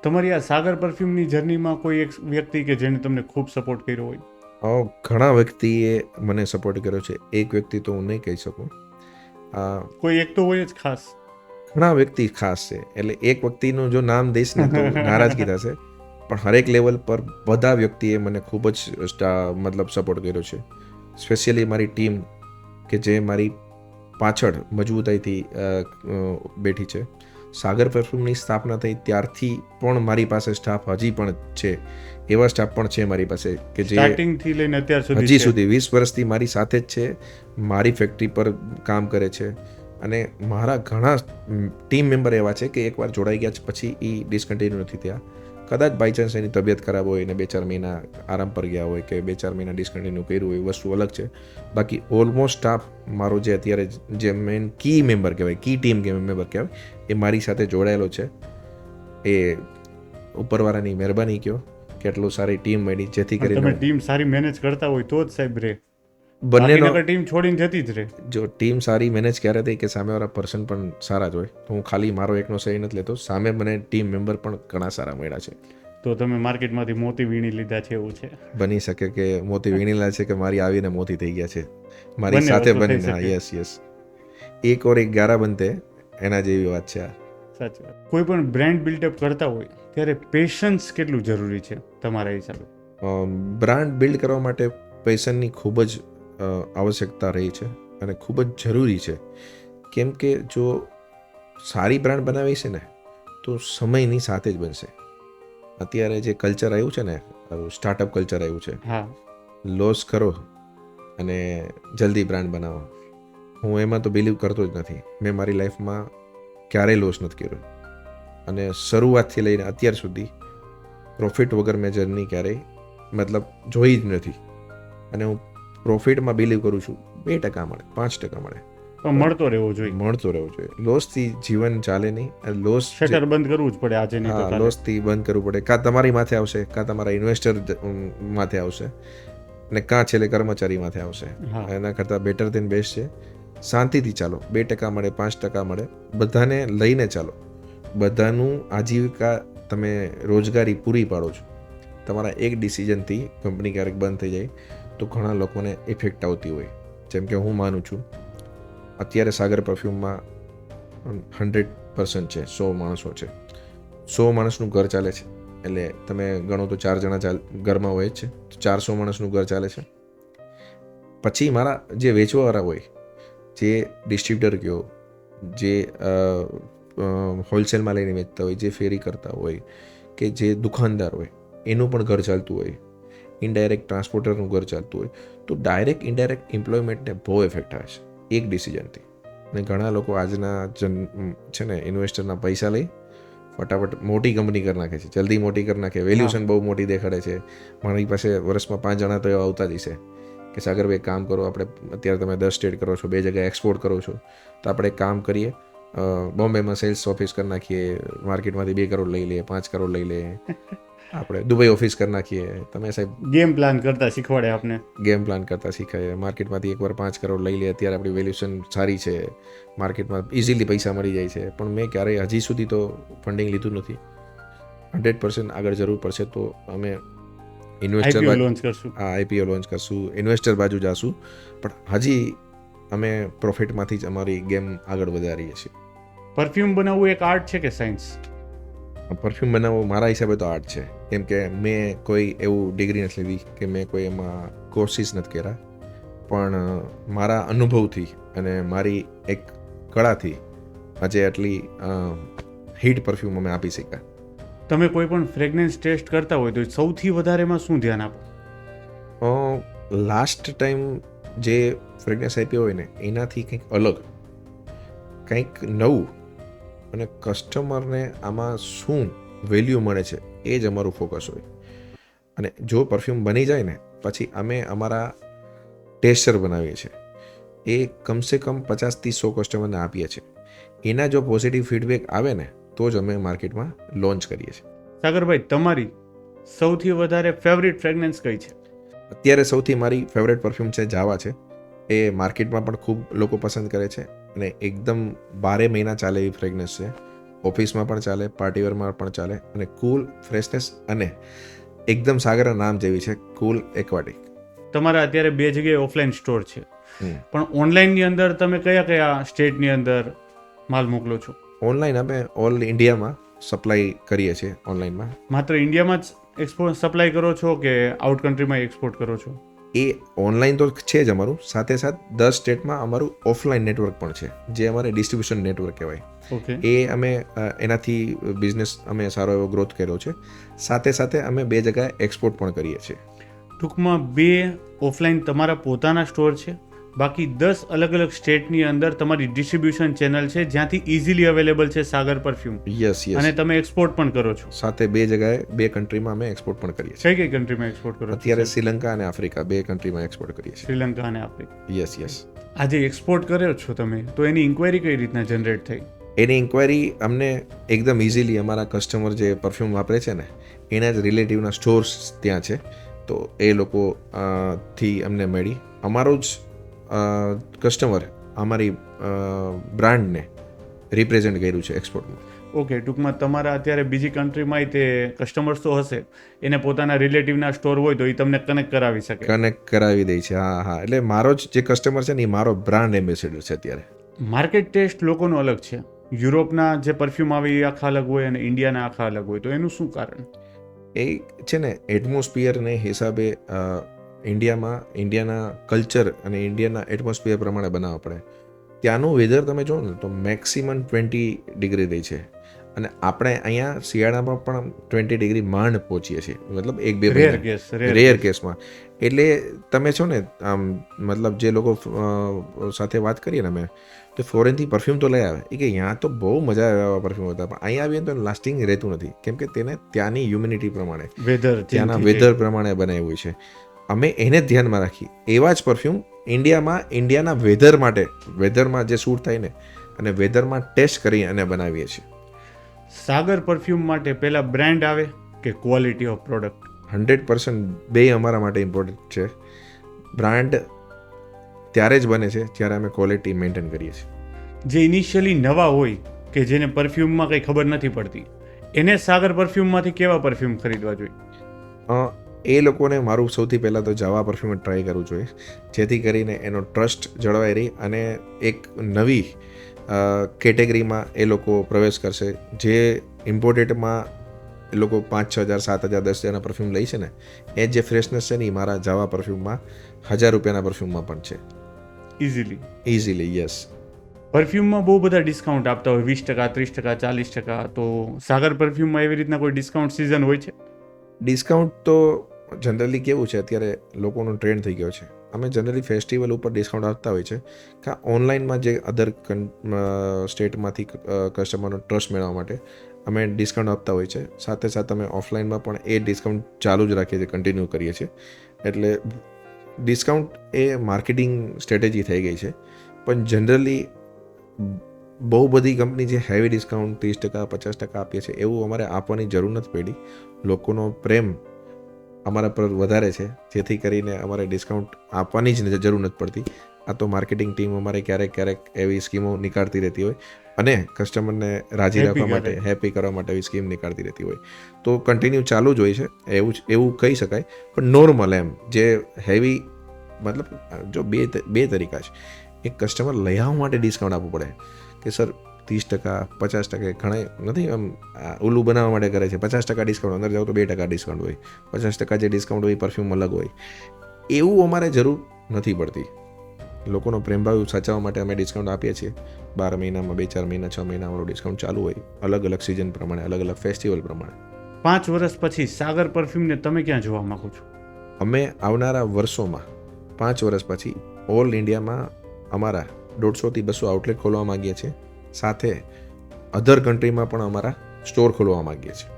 Speaker 1: તમારી આ સાગર પરફ્યુમની જર્નીમાં કોઈ એક વ્યક્તિ કે જેને તમને ખૂબ સપોર્ટ કર્યો હોય?
Speaker 2: ઘણા વ્યક્તિએ મને સપોર્ટ કર્યો છે. એક વ્યક્તિ તો હું નહીં કહી શકું,
Speaker 1: કોઈ એક તો હોય જ ખાસ.
Speaker 2: ઘણા વ્યક્તિ ખાસ છે, એટલે એક વ્યક્તિનું જો નામ દઈશ ને તો નારાજગી થશે, પણ હરેક લેવલ પર બધા વ્યક્તિએ મને ખૂબ જ મતલબ સપોર્ટ કર્યો છે. સ્પેશિયલી મારી ટીમ કે જે મારી પાછળ મજબૂતાઈથી બેઠી છે. સાગર પરફ્યુમની સ્થાપના થઈ ત્યારથી પણ મારી પાસે સ્ટાફ હજી પણ છે, એવા સ્ટાફ પણ છે મારી પાસે કે જે
Speaker 1: સ્ટાર્ટિંગથી લઈને અત્યાર સુધી
Speaker 2: હજી સુધી 20 વર્ષથી મારી સાથે જ છે, મારી ફેક્ટરી પર કામ કરે છે. અને મારા ઘણા ટીમ મેમ્બર એવા છે કે એકવાર જોડાઈ ગયા પછી એ ડિસકન્ટિન્યુ નથી થયા. કદાચ બાય ચાન્સ એની તબિયત ખરાબ હોય ને 2-4 મહિના આરામ પર ગયા હોય કે 2-4 મહિના ડિસકન્ટિન્યુ કર્યું હોય, વસ્તુ અલગ છે. બાકી ઓલમોસ્ટ સ્ટાફ મારો જે અત્યારે જે મેઇન કી મેમ્બર કહેવાય, કી ટીમ મેમ્બર કહેવાય, એ મારી સાથે જોડાયેલો છે. એ ઉપરવાળાની મહેરબાની કહો કે એટલું સારી ટીમ મળી, જેથી કરીને
Speaker 1: તમે ટીમ સારી મેનેજ કરતા હોય તો જ સાહેબ રે.
Speaker 2: બંનેનો
Speaker 1: ટીમ છોડીને જતી જ રહે.
Speaker 2: જો ટીમ સારી મેનેજ ક્યારે થઈ કે સામેવાળા પર્સન પણ સારા જ હોય, તો હું ખાલી મારો એકનો સહી નથી લેતો, સામે મને ટીમ મેમ્બર પણ ઘણા સારા મળ્યા છે.
Speaker 1: તો તમે માર્કેટમાંથી મોતી વીણી લીધા છે એવું છે?
Speaker 2: બની શકે કે મોતી વીણીલા છે કે મારી આવીને મોતી થઈ ગયા છે મારી સાથે બનીને. યસ. એક ઓર એક 11 બનતે, એના જેવી વાત છે આ.
Speaker 1: સાચી વાત. કોઈ પણ બ્રાન્ડ બિલ્ડઅપ કરતા હોય ત્યારે પેશન્સ કેટલું જરૂરી છે તમારા હિસાબે?
Speaker 2: બ્રાન્ડ બિલ્ડ કરવા માટે પેશનની ખૂબ જ આવશ્યકતા રહી છે અને ખૂબ જ જરૂરી છે. કેમ કે જો સારી બ્રાન્ડ બનાવી છે ને તો સમયની સાથે જ બનશે. અત્યારે જે કલ્ચર આવ્યું છે ને, સ્ટાર્ટઅપ કલ્ચર આવ્યું છે, લોસ કરો અને જલ્દી બ્રાન્ડ બનાવો, હું એમાં તો બિલીવ કરતો જ નથી. મેં મારી લાઈફમાં ક્યારેય લોસ નથી કર્યો અને શરૂઆતથી લઈને અત્યાર સુધી પ્રોફિટ વગર મેં જર્ની ક્યારેય મતલબ જોઈ જ નથી. અને હું પ્રોફિટમાં બિલીવ કરું છું. 2% મળે, 5% મળે,
Speaker 1: પણ મળતો રહેવો જોઈએ.
Speaker 2: મળતો રહેવો જોઈએ. લોસથી જીવન ચાલે નહીં. અને લોસ
Speaker 1: શટર બંધ કરવું જ પડે આજે નહીં તો કાલે.
Speaker 2: લોસથી બંધ કરવું પડે. કાં તમારી માથે આવશે, કાં તમારા ઇન્વેસ્ટર માથે આવશે, અને કાં છેલ્લે કર્મચારી માથે આવશે.
Speaker 1: હા.
Speaker 2: એના કરતાં બેટર દેન બેસ્ટ છે. શાંતિથી ચાલો. 2% મળે, 5% મળે, બધાને લઈને ચાલો. બધાનું આજીવિકા તમે રોજગારી પૂરી પાડો છો. તમારા એક ડિસિઝનથી કંપની ક્યારેક બંધ થઈ જાય તો ઘણા લોકોને ઇફેક્ટ આવતી હોય. જેમ કે હું માનું છું અત્યારે સાગર પરફ્યુમમાં 100% છે, 100 માણસો છે. 100 માણસનું ઘર ચાલે છે. એટલે તમે ગણો તો 4 જણા ઘરમાં હોય જ છે, તો 400 માણસનું ઘર ચાલે છે. પછી મારા જે વેચવાવાળા હોય, જે ડિસ્ટ્રીબ્યુટર કહો, જે હોલસેલમાં લઈને વેચતા હોય, જે ફેરી કરતા હોય, કે જે દુકાનદાર હોય, એનું પણ ઘર ચાલતું હોય, ઇનડાયરેક્ટ ટ્રાન્સપોર્ટરનું ઘર ચાલતું હોય, તો ડાયરેક્ટ ઇનડાયરેક્ટ એમ્પ્લોયમેન્ટને બહુ ઇફેક્ટ આવે છે એક ડિસિઝનથી. અને ઘણા લોકો આજના છે ને ઇન્વેસ્ટરના પૈસા લઈ ફટાફટ મોટી કંપની કરી નાખે છે, જલ્દી મોટી કરી નાખે, વેલ્યુશન બહુ મોટી દેખાડે છે. મારી પાસે વર્ષમાં 5 જણા તો એવા આવતા જ હશે કે સાગરભાઈ કામ કરો, આપણે અત્યારે તમે 10 સ્ટેટ કરો છો, 2 જગ્યાએ એક્સપોર્ટ કરો છો, તો આપણે કામ કરીએ, બોમ્બેમાં સેલ્સ ઓફિસ કરી નાખીએ, માર્કેટમાંથી 2 કરોડ લઈ લઈએ, 5 કરોડ લઈ લઈએ, આપણે દુબઈ ઓફિસ કરી નાખીએ. તમે સાહેબ
Speaker 1: ગેમ પ્લાન કરતા શીખવાડે આપને.
Speaker 2: ગેમ પ્લાન કરતા શીખાય. માર્કેટમાંથી એકવાર 5 કરોડ લઈ લે, અત્યારે આપણી વેલ્યુશન સારી છે, માર્કેટમાં ઇઝીલી પૈસા મળી જાય છે. પણ મેં ક્યારેય હજી સુધી તો ફંડિંગ લીધું નથી. 100% આગળ જરૂર પડશે તો અમે ઇન્વેસ્ટર
Speaker 1: લોન્ચ કરશું.
Speaker 2: આઈપીઓ લોન્ચ કરશું, ઇન્વેસ્ટર બાજુ જાશું. પણ હજી અમે પ્રોફિટમાંથી જ અમારી ગેમ આગળ વધારીએ છીએ.
Speaker 1: પરફ્યુમ બનાવવું એક આર્ટ છે કે સાયન્સ?
Speaker 2: પરફ્યુમ બનાવવું મારા હિસાબે તો આર્ટ છે. કેમ કે મેં કોઈ એવું ડિગ્રી નથી લીધી, કે મેં કોઈ એમાં કોર્સિસ નથી કર્યા. પણ મારા અનુભવથી અને મારી એક કળાથી આજે આટલી હિટ પરફ્યુમ અમે આપી શક્યા.
Speaker 1: તમે કોઈ પણ ફ્રેગ્રન્સ ટેસ્ટ કરતા હોય તો સૌથી વધારે એમાં શું ધ્યાન આપો?
Speaker 2: લાસ્ટ ટાઈમ જે ફ્રેગ્રન્સ આપ્યો હોય ને એનાથી કંઈક અલગ, કંઈક નવું, અને કસ્ટમરને આમાં શું વેલ્યુ મળે છે એ જ અમારું ફોકસ હોય. અને જો પરફ્યુમ બની જાય ને પછી અમે અમારા ટેસ્ટર બનાવીએ છીએ. એ કમસે કમ 50થી 100 કસ્ટમરને આપીએ છીએ. એના જો પોઝિટિવ ફીડબેક આવે ને તો જ અમે માર્કેટમાં લોન્ચ કરીએ છીએ.
Speaker 1: સાગરભાઈ, તમારી સૌથી વધારે ફેવરિટ ફ્રેગ્રન્સ કઈ છે?
Speaker 2: અત્યારે સૌથી મારી ફેવરેટ પરફ્યુમ છે જાવા છે. એ માર્કેટમાં પણ ખૂબ લોકો પસંદ કરે છે અને એકદમ 12 મહિના ચાલે એવી ફ્રેગ્રન્સ છે. ઓફિસમાં પણ ચાલે, પાર્ટીવેરમાં પણ ચાલે, અને કૂલ ફ્રેશનેસ અને એકદમ સાગરના નામ જેવી છે, કૂલ એક્વાટિક.
Speaker 1: તમારા અત્યારે 2 જગ્યાએ ઓફલાઈન સ્ટોર છે, પણ ઓનલાઈનની અંદર તમે કયા કયા સ્ટેટની અંદર માલ મોકલો છો?
Speaker 2: ઓનલાઈન અમે ઓલ ઇન્ડિયામાં સપ્લાય કરીએ છીએ. ઓનલાઈનમાં
Speaker 1: માત્ર ઇન્ડિયામાં જ એક્સપોર્ટ સપ્લાય કરો છો કે આઉટ કન્ટ્રીમાં એક્સપોર્ટ કરો છો?
Speaker 2: એ ઓનલાઈન તો છે જ અમારું, સાથે સાથે 10 સ્ટેટમાં અમારું ઓફલાઈન નેટવર્ક પણ છે, જે અમારે ડિસ્ટ્રીબ્યુશન નેટવર્ક કહેવાય.
Speaker 1: ઓકે.
Speaker 2: એ અમે એનાથી બિઝનેસ અમે સારો એવો ગ્રોથ કર્યો છે. સાથે સાથે અમે 2 જગ્યાએ એક્સપોર્ટ પણ કરીએ છીએ.
Speaker 1: ટૂંકમાં 2 ઓફલાઈન તમારા પોતાના સ્ટોર છે, બાકી 10 અલગ અલગ સ્ટેટની અંદર તમારી ડિસ્ટ્રીબ્યુશન ચેનલ છે જ્યાંથી ઇઝીલી અવેલેબલ છે સાગર પરફ્યુમ.
Speaker 2: યસ.
Speaker 1: અને તમે એક્સપોર્ટ પણ કરો છો.
Speaker 2: સાથે 2 જગ્યાએ 2 કન્ટ્રીમાં અમે એક્સપોર્ટ પણ કરીએ છીએ.
Speaker 1: કઈ કન્ટ્રીમાં એક્સપોર્ટ કરો છો?
Speaker 2: અત્યારે શ્રીલંકા અને આફ્રિકા 2 કન્ટ્રીમાં એક્સપોર્ટ કરીએ છીએ.
Speaker 1: શ્રીલંકા અને આફ્રિકા.
Speaker 2: યસ.
Speaker 1: આજે એક્સપોર્ટ કર્યો છો તમે, તો એની ઇન્ક્વાયરી કઈ રીતના જનરેટ થઈ?
Speaker 2: એની ઇન્ક્વાયરી અમને એકદમ ઇઝીલી અમારા કસ્ટમર જે પરફ્યુમ વાપરે છે ને એના જ રિલેટિવના સ્ટોર્સ ત્યાં છે, તો એ લોકો થી અમને મળી. અમારો જ કસ્ટમર અમારી બ્રાન્ડને રિપ્રેઝેન્ટ કર્યું છે એક્સપોર્ટમાં.
Speaker 1: ઓકે, ટૂંકમાં તમારા અત્યારે બીજી કન્ટ્રીમાં તે કસ્ટમર્સ તો હશે, એને પોતાના રિલેટિવના સ્ટોર હોય તો એ તમને કનેક્ટ કરાવી શકે.
Speaker 2: કનેક્ટ કરાવી દે છે. હા. એટલે મારો જ જે કસ્ટમર છે ને એ મારો બ્રાન્ડ એમ્બેસેડર છે અત્યારે.
Speaker 1: માર્કેટ ટેસ્ટ લોકોનો અલગ છે. યુરોપના જે પરફ્યુમ આવે એ આખા અલગ હોય અને ઇન્ડિયાના આખા અલગ હોય, તો એનું શું કારણ?
Speaker 2: એ છે ને એટમોસ્ફિયરને હિસાબે ઇન્ડિયાના કલ્ચર અને ઇન્ડિયાના એટમોસ્ફિયર પ્રમાણે બનાવવા પડે. ત્યાંનું વેધર તમે જો ને તો મેક્સિમમ 20 ડિગ્રી રહે છે, અને આપણે અહીંયા શિયાળામાં પણ 20 ડિગ્રી માંડ પહોંચીએ છીએ, મતલબ 1-2
Speaker 1: રેર
Speaker 2: મહિના
Speaker 1: કેસ
Speaker 2: રેર કેસમાં. એટલે તમે છો ને આમ મતલબ જે લોકો સાથે વાત કરીએ ને અમે, તો ફોરેનથી પરફ્યુમ તો લઈ આવે એ કે અહીંયા તો બહુ મજા આવે એવા પરફ્યુમ હતા, પણ અહીંયા આવીએ તો લાસ્ટિંગ રહેતું નથી, કેમ કે તેને ત્યાંની હ્યુમિડિટી પ્રમાણે,
Speaker 1: વેધર
Speaker 2: ત્યાંના વેધર પ્રમાણે બનાવ્યું છે. અમે એને જ ધ્યાનમાં રાખી એવા જ પરફ્યુમ ઇન્ડિયામાં, ઇન્ડિયાના વેધર માટે, વેધરમાં જે શૂટ થાય ને અને વેધરમાં ટેસ્ટ કરી અને બનાવીએ છીએ.
Speaker 1: સાગર પરફ્યુમ માટે પહેલા બ્રાન્ડ આવે કે ક્વોલિટી ઓફ પ્રોડક્ટ?
Speaker 2: 100% બે અમારા માટે ઇમ્પોર્ટન્ટ છે. બ્રાન્ડ ત્યારે જ બને છે જ્યારે અમે ક્વોલિટી મેન્ટેન કરીએ છીએ.
Speaker 1: જે ઇનિશિયલી નવા હોય કે જેને પરફ્યુમમાં કંઈ ખબર નથી પડતી, એને સાગર પરફ્યુમમાંથી કેવા પરફ્યુમ ખરીદવા જોઈએ?
Speaker 2: એ લોકોને મારું સૌથી પહેલાં તો જાવા પરફ્યુમ જ ટ્રાય કરવું જોઈએ, જેથી કરીને એનો ટ્રસ્ટ જળવાઈ રહી અને એક નવી કેટેગરીમાં એ લોકો પ્રવેશ કરશે. જે ઇમ્પોર્ટેડમાં એ લોકો 5,000, 7,000, 10,000ના પરફ્યુમ લે છે ને, એ જે ફ્રેશનેસ છે ને એ મારા જાવા પરફ્યુમમાં 1,000 રૂપિયાના પરફ્યુમમાં પણ છે. Easily yes.
Speaker 1: પરફ્યુમમાં બહુ બધા ડિસ્કાઉન્ટ આપતા હોય, 20%, 30%, 40%. તો સાગર પરફ્યુમમાં એવી રીતના કોઈ ડિસ્કાઉન્ટ સિઝન હોય છે?
Speaker 2: ડિસ્કાઉન્ટ તો જનરલી કેવું છે, અત્યારે લોકોનો ટ્રેન્ડ થઈ ગયો છે. અમે જનરલી ફેસ્ટિવલ ઉપર ડિસ્કાઉન્ટ આપતા હોય છે, કે ઓનલાઈનમાં જે અધર સ્ટેટમાંથી કસ્ટમરનો ટ્રસ્ટ મેળવવા માટે અમે ડિસ્કાઉન્ટ આપતા હોય છે. સાથે સાથે અમે ઓફલાઈનમાં પણ એ ડિસ્કાઉન્ટ ચાલુ જ રાખીએ છીએ, કન્ટિન્યુ કરીએ છીએ. એટલે ડિસ્કાઉન્ટ એ માર્કેટિંગ સ્ટ્રેટેજી થઈ ગઈ છે, પણ જનરલી બહુ બધી કંપની જે હેવી ડિસ્કાઉન્ટ 30%, 50% આપીએ છીએ, એવું અમારે આપવાની જરૂર નથી પડી. લોકોનો પ્રેમ અમારા પર વધારે છે, જેથી કરીને અમારે ડિસ્કાઉન્ટ આપવાની જ જરૂર નથી પડતી. આ તો માર્કેટિંગ ટીમ અમારે ક્યારેક એવી સ્કીમો નીકાળતી રહેતી હોય અને કસ્ટમરને રાજી રાખવા માટે, હેપી કરવા માટે એવી સ્કીમ નીકાળતી રહેતી હોય, તો કન્ટિન્યુ ચાલુ જ હોય છે. એવું કહી શકાય. પણ નોર્મલ એમ જે હેવી, મતલબ જો બે તરીકા છે. એક કસ્ટમર લઈ આવવા માટે ડિસ્કાઉન્ટ આપવું પડે કે સર 30%, 50%, ઘણા નથી આમ ઉલ્લુ બનાવવા માટે કરે છે. 50% ડિસ્કાઉન્ટ, અંદર જાઓ તો 2% ડિસ્કાઉન્ટ હોય, 50% જે ડિસ્કાઉન્ટ હોય પરફ્યુમ અલગ હોય. એવું અમારે જરૂર નથી પડતી. લોકોનો પ્રેમભાવ સાચવવા માટે અમે ડિસ્કાઉન્ટ આપીએ છીએ. 12 મહિનામાં 2-4 મહિના, 6 મહિના અમારું ડિસ્કાઉન્ટ ચાલુ હોય, અલગ અલગ સિઝન પ્રમાણે, અલગ અલગ ફેસ્ટિવલ પ્રમાણે.
Speaker 1: 5 વર્ષ પછી સાગર પરફ્યુમને તમે ક્યાં જોવા માંગો છો?
Speaker 2: અમે આવનારા વર્ષોમાં 5 વર્ષ પછી ઓલ ઇન્ડિયામાં અમારા 150 થી 200 આઉટલેટ ખોલવા માંગીએ છીએ. સાથે અધર કન્ટ્રીમાં પણ અમારા સ્ટોર ખોલવા માંગીએ છીએ.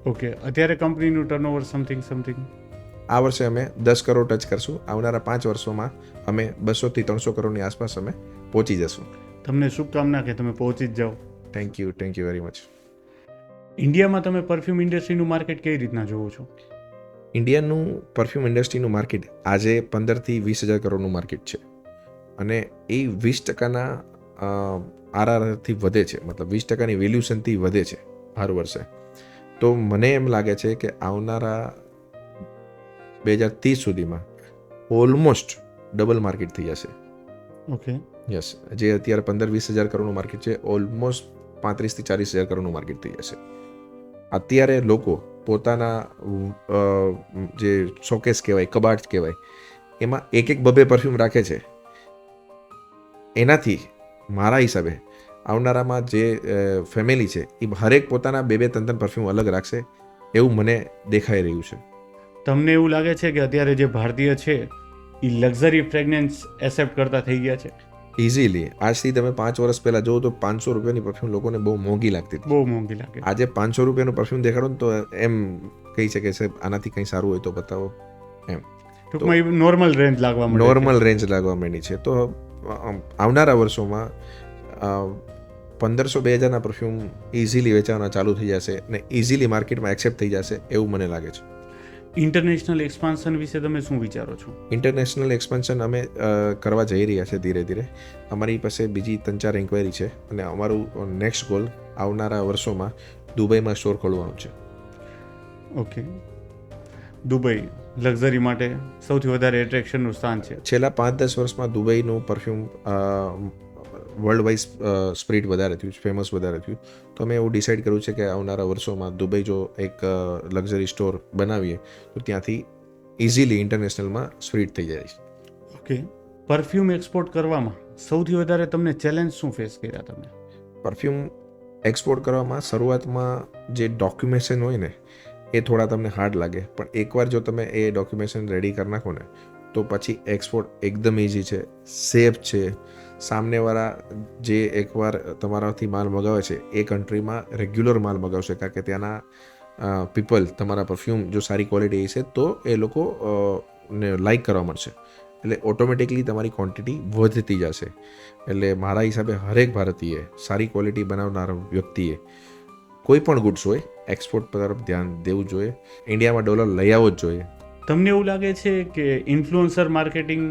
Speaker 1: ઓકે, અત્યારે કંપનીનું ટર્નઓવર સમથિંગ?
Speaker 2: આ વર્ષે અમે 10 કરોડ ટચ કરશું. આવનારા 5 વર્ષોમાં અમે 200 થી 300 કરોડની આસપાસ અમે પહોંચી જશું.
Speaker 1: તમને શુભકામના કે તમે પહોંચી જ જાઓ.
Speaker 2: Thank you very much.
Speaker 1: ઇન્ડિયામાં તમે પરફ્યુમ ઇન્ડસ્ટ્રીનું માર્કેટ કઈ રીતના જોવો છો?
Speaker 2: ઇન્ડિયાનું પરફ્યુમ ઇન્ડસ્ટ્રીનું માર્કેટ આજે 15 થી 20,000 કરોડનું માર્કેટ છે, અને એ 20%ના આરઆરથી વધે છે, મતલબ 20%ની વેલ્યુશનથી વધે છે હર વર્ષે. તો મને એમ લાગે છે કે આવનારા 2030 સુધીમાં ઓલમોસ્ટ ડબલ માર્કેટ થઈ જશે.
Speaker 1: Okay,
Speaker 2: yes. જે અત્યારે 15-20,000 કરોડનું માર્કેટ છે, ઓલમોસ્ટ 35,000 થી 40,000 કરોડનું માર્કેટ થઈ જશે. અત્યારે લોકો પોતાના જે શોકેસ કહેવાય, કબાટ કહેવાય, એમાં એક બબે પરફ્યુમ રાખે છે. એનાથી મારા હિસાબે આવનારામાં જે ફેમિલી છે એ હરેક પોતાના 2-3 પરફ્યુમ અલગ રાખશે, એવું મને દેખાઈ રહ્યું છે.
Speaker 1: તમને એવું લાગે છે કે અત્યારે જે ભારતીય છે એ લક્ઝરી ફ્રેગ્રન્સ એક્સેપ્ટ કરતા થઈ ગયા છે?
Speaker 2: ઇઝીલી. આજથી તમે 5 વર્ષ પહેલાં જુઓ તો 500 રૂપિયાની પરફ્યુમ લોકોને બહુ મોંઘી લાગતી હતી.
Speaker 1: બહુ મોંઘી લાગે.
Speaker 2: આજે 500 રૂપિયાનું પરફ્યુમ દેખાડો ને તો એમ કહી શકે છે આનાથી કંઈ સારું હોય તો બતાવો એમ.
Speaker 1: ટૂંકમાં નોર્મલ રેન્જ લાગવા માંડી.
Speaker 2: નોર્મલ રેન્જ લાગવા માંડી છે. તો આવનારા વર્ષોમાં 1,500-2,000ના પરફ્યુમ ઇઝીલી વેચાવાના ચાલુ થઈ જશે અને ઇઝીલી માર્કેટમાં એક્સેપ્ટ થઈ જશે એવું મને લાગે છે.
Speaker 1: ઇન્ટરનેશનલ એક્સપાન્શન વિશે તમે શું વિચારો છો?
Speaker 2: ઇન્ટરનેશનલ એક્સપાન્શન અમે કરવા જઈ રહ્યા છે ધીરે ધીરે. અમારી પાસે બીજી 3-4 ઇન્ક્વાયરી છે, અને અમારું નેક્સ્ટ ગોલ આવનારા વર્ષોમાં દુબઈમાં સ્ટોર ખોલવાનું છે.
Speaker 1: ઓકે, દુબઈ લક્ઝરી માટે સૌથી વધારે એટ્રેક્શનનું સ્થાન છે.
Speaker 2: છેલ્લા 5-10 વર્ષમાં દુબઈનું પરફ્યુમ વર્લ્ડ વાઇઝ સ્પ્રીડ વધારે થયું છે, ફેમસ વધારે થયું. તો અમે એવું ડિસાઇડ કર્યું છે કે આવનારા વર્ષોમાં દુબઈ જો એક લક્ઝરી સ્ટોર બનાવીએ તો ત્યાંથી ઇઝીલી ઇન્ટરનેશનલમાં સ્પ્રીડ થઈ જાય છે.
Speaker 1: ઓકે, પરફ્યુમ એક્સપોર્ટ કરવામાં સૌથી વધારે તમને ચેલેન્જ શું ફેસ કર્યા તમે?
Speaker 2: પરફ્યુમ એક્સપોર્ટ કરવામાં શરૂઆતમાં જે ડોક્યુમેન્ટેશન હોય ને એ થોડા તમને હાર્ડ લાગે, પણ એકવાર જો તમે એ ડોક્યુમેન્ટેશન રેડી કરી નાખો ને તો પછી એક્સપોર્ટ એકદમ ઇઝી છે, સેફ છે. સામનેવાળા જે એકવાર તમારાથી માલ મગાવે છે એ કન્ટ્રીમાં રેગ્યુલર માલ મગાવશે, કારણ કે ત્યાંના પીપલ તમારા પરફ્યુમ જો સારી ક્વોલિટી છે તો એ લોકો ને લાઈક કરવા મળશે, એટલે ઓટોમેટિકલી તમારી ક્વોન્ટિટી વધતી જશે. એટલે મારા હિસાબે હરેક ભારતીય સારી ક્વોલિટી બનાવનાર વ્યક્તિએ કોઈ પણ ગુડ્સ હોય એક્સપોર્ટ તરફ ધ્યાન દેવું જોઈએ. ઇન્ડિયામાં ડોલર લઈ આવવો જ જોઈએ.
Speaker 1: તમને એવું લાગે છે કે ઇન્ફ્લુઅન્સર માર્કેટિંગ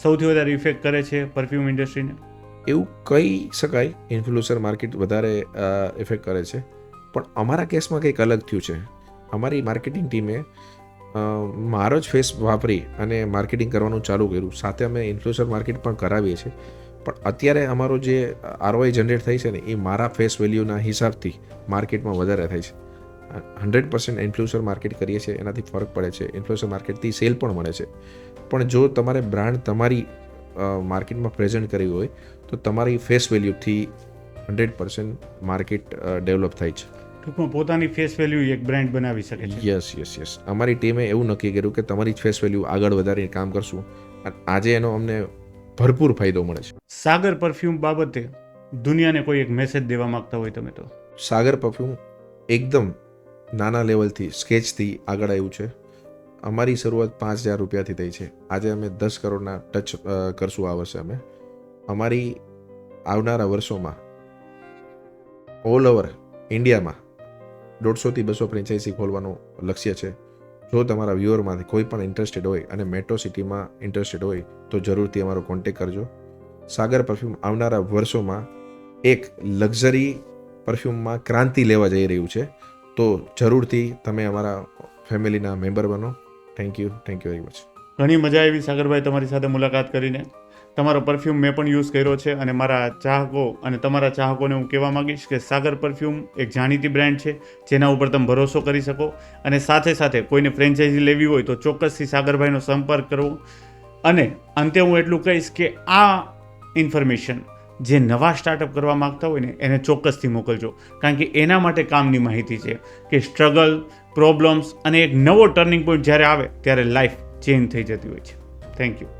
Speaker 1: સૌથી વધારે ઇફેક્ટ કરે છે પરફ્યુમ ઇન્ડસ્ટ્રીને?
Speaker 2: એવું કહી શકાય, ઇન્ફ્લુએન્સર માર્કેટ વધારે ઇફેક્ટ કરે છે, પણ અમારા કેસમાં કંઈક અલગ થયું છે. અમારી માર્કેટિંગ ટીમે મારો જ ફેસ વાપરી અને માર્કેટિંગ કરવાનું ચાલુ કર્યું. સાથે અમે ઇન્ફ્લુએન્સર માર્કેટ પણ કરાવીએ છીએ, પણ અત્યારે અમારો જે ROI જનરેટ થાય છે ને એ મારા ફેસ વેલ્યુના હિસાબથી માર્કેટમાં વધારે થાય છે. 100% ઇન્ફ્લુએન્સર માર્કેટ કરીએ છીએ, એનાથી ફરક પડે છે. ઇન્ફ્લુએન્સર માર્કેટથી સેલ પણ મળે છે, પણ જો તમારે બ્રાન્ડ તમારી માર્કેટમાં પ્રેઝન્ટ કરવી હોય તો તમારી ફેસ વેલ્યુથી 100% માર્કેટ ડેવલપ થાય છે.
Speaker 1: ટૂંકમાં પોતાની ફેસ વેલ્યુ એક બ્રાન્ડ બનાવી શકે છે.
Speaker 2: યસ. અમારી ટીમે એવું નક્કી કર્યું કે તમારી જ ફેસ વેલ્યુ આગળ વધારીને કામ કરશું, અને આજે એનો અમને ભરપૂર ફાયદો મળે છે.
Speaker 1: સાગર પરફ્યુમ બાબતે દુનિયાને કોઈ એક મેસેજ દેવા માંગતા હોય તમે તો?
Speaker 2: સાગર પરફ્યુમ એકદમ નાના લેવલથી સ્કેચથી આગળ આવ્યું છે. અમારી શરૂઆત 5,000 રૂપિયાથી થઈ છે. આજે અમે 10 કરોડના ટચ કરશું આ વર્ષે. અમે અમારી આવનારા વર્ષોમાં ઓલ ઓવર ઇન્ડિયામાં 150 થી 200 ફ્રેન્ચાઇઝી ખોલવાનું લક્ષ્ય છે. જો તમારા વ્યુઅરમાંથી કોઈ પણ ઇન્ટરેસ્ટેડ હોય અને મેટ્રો સિટીમાં ઇન્ટરેસ્ટેડ હોય તો જરૂરથી અમારો કોન્ટેક કરજો. સાગર પરફ્યુમ આવનારા વર્ષોમાં એક લક્ઝરી પરફ્યુમમાં ક્રાંતિ લેવા જઈ રહ્યું છે, તો જરૂરથી તમે અમારા ફેમિલીના મેમ્બર બનો. Thank you very much.
Speaker 1: ઘણી મજા આવી સાગરભાઈ તમારી સાથે મુલાકાત કરીને. તમારો પરફ્યુમ મેં પણ યુઝ કર્યો છે, અને મારા ચાહકો અને તમારા ચાહકોને હું કહેવા માંગીશ કે સાગર પરફ્યુમ એક જાણીતી બ્રાન્ડ છે જેના ઉપર તમે ભરોસો કરી શકો, અને સાથે સાથે કોઈને ફ્રેન્ચાઇઝી લેવી હોય તો ચોક્કસથી સાગરભાઈનો સંપર્ક કરવો. અને અંતે હું એટલું કહીશ કે આ ઇન્ફોર્મેશન જે નવા સ્ટાર્ટઅપ કરવા માગતા હોય ને એને ચોક્કસથી મોકલજો, કારણ કે એના માટે કામની માહિતી છે કે સ્ટ્રગલ, પ્રોબ્લેમ્સ અને એક નવો ટર્નિંગ પોઈન્ટ જ્યારે આવે ત્યારે લાઈફ ચેન્જ થઈ જતી હોય છે. Thank you.